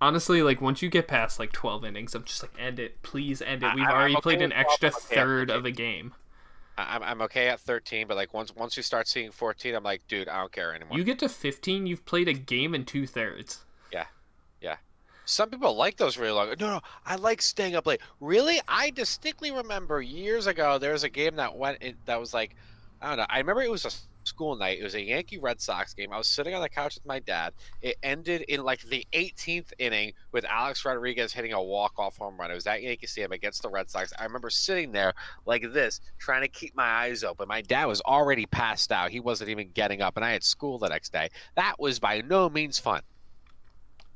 Honestly, like once you get past like 12 innings, I'm just like, end it. Please end it. We've already played an extra third of a game. I'm okay at 13, but like once you start seeing 14, I'm like, dude, I don't care anymore. You get to 15, you've played a game and 2/3. Yeah. Some people like those really long. No, I like staying up late. Really? I distinctly remember years ago there was a game that went in, that was like, I don't know. I remember it was a school night. It was a Yankee Red Sox game. I was sitting on the couch with my dad. It ended in like the 18th inning with Alex Rodriguez hitting a walk-off home run. It was at Yankee Stadium against the Red Sox. I remember sitting there like this, trying to keep my eyes open. My dad was already passed out. He wasn't even getting up, and I had school the next day. That was by no means fun.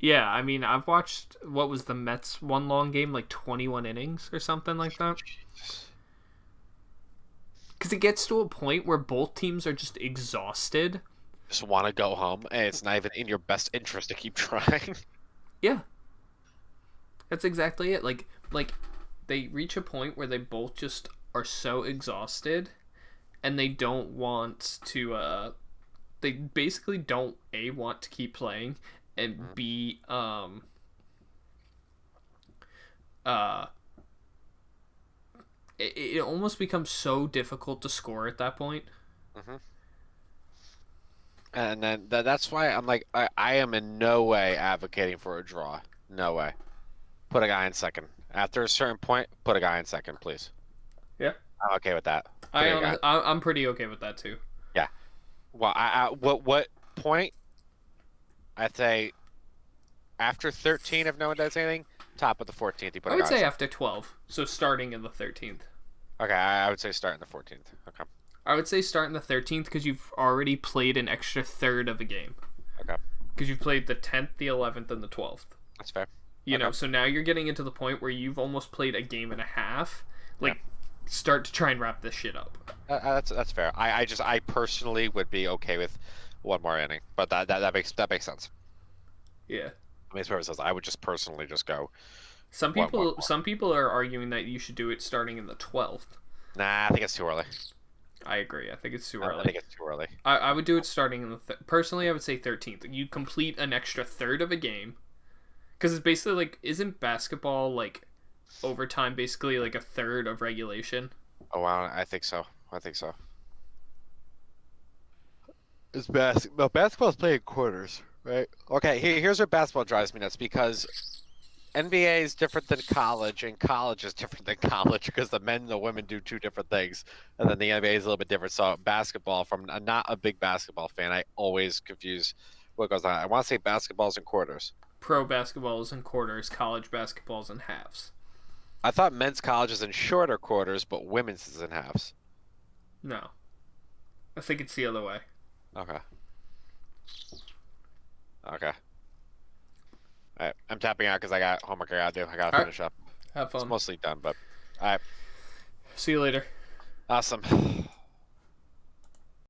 Yeah, I mean, I've watched, what was the Mets one long game, like 21 innings or something like that? Because it gets to a point where both teams are just exhausted. Just want to go home, and it's not even in your best interest to keep trying. Yeah. That's exactly it. Like they reach a point where they both just are so exhausted, and they don't want to, they basically don't, A, want to keep playing, and B, it almost becomes so difficult to score at that point. And then that's why I'm like, I am in no way advocating for a draw. No way. Put a guy in second. After a certain point, put a guy in second, please. Yeah. I'm okay with that. Put a guy- I'm pretty okay with that too. Well, what point? I'd say after 13, if no one does anything, top of the 14th, you put I a would guy say in after 12, so starting in the 13th. second. Okay, I would say start in the 14th. Okay. I would say start in the 13th because you've already played an extra third of a game. Okay. Because you've played the 10th, the 11th, and the 12th. That's fair. You know, Okay. so now you're getting into the point where you've almost played a game and a half. Like, start to try and wrap this shit up. That's fair. I personally would be okay with one more inning, but that makes sense. Yeah. I mean, it's perfect sense. I would just personally just go. Some One people more. some people are arguing that you should do it starting in the 12th. Nah, I think it's too early. I agree. I think it's too I early. think it's too early. I would do it starting in the personally. I would say 13th. You complete an extra third of a game, because it's basically like, isn't basketball like overtime basically like a third of regulation? Oh wow, I think so. It's basketball's played in quarters, right? Okay, here's where basketball drives me nuts, because NBA is different than college, and college is different than college because the men and the women do two different things, and then the NBA is a little bit different. So basketball, from not a big basketball fan, I always confuse what goes on. I want to say basketball's in quarters. Pro basketball is in quarters. College basketball is in halves. I thought men's college is in shorter quarters, but women's is in halves. No, I think it's the other way. Okay. Alright, I'm tapping out because I got homework I gotta do. I gotta Alright. finish up. Have It's fun. mostly done, but alright. See you later. Awesome.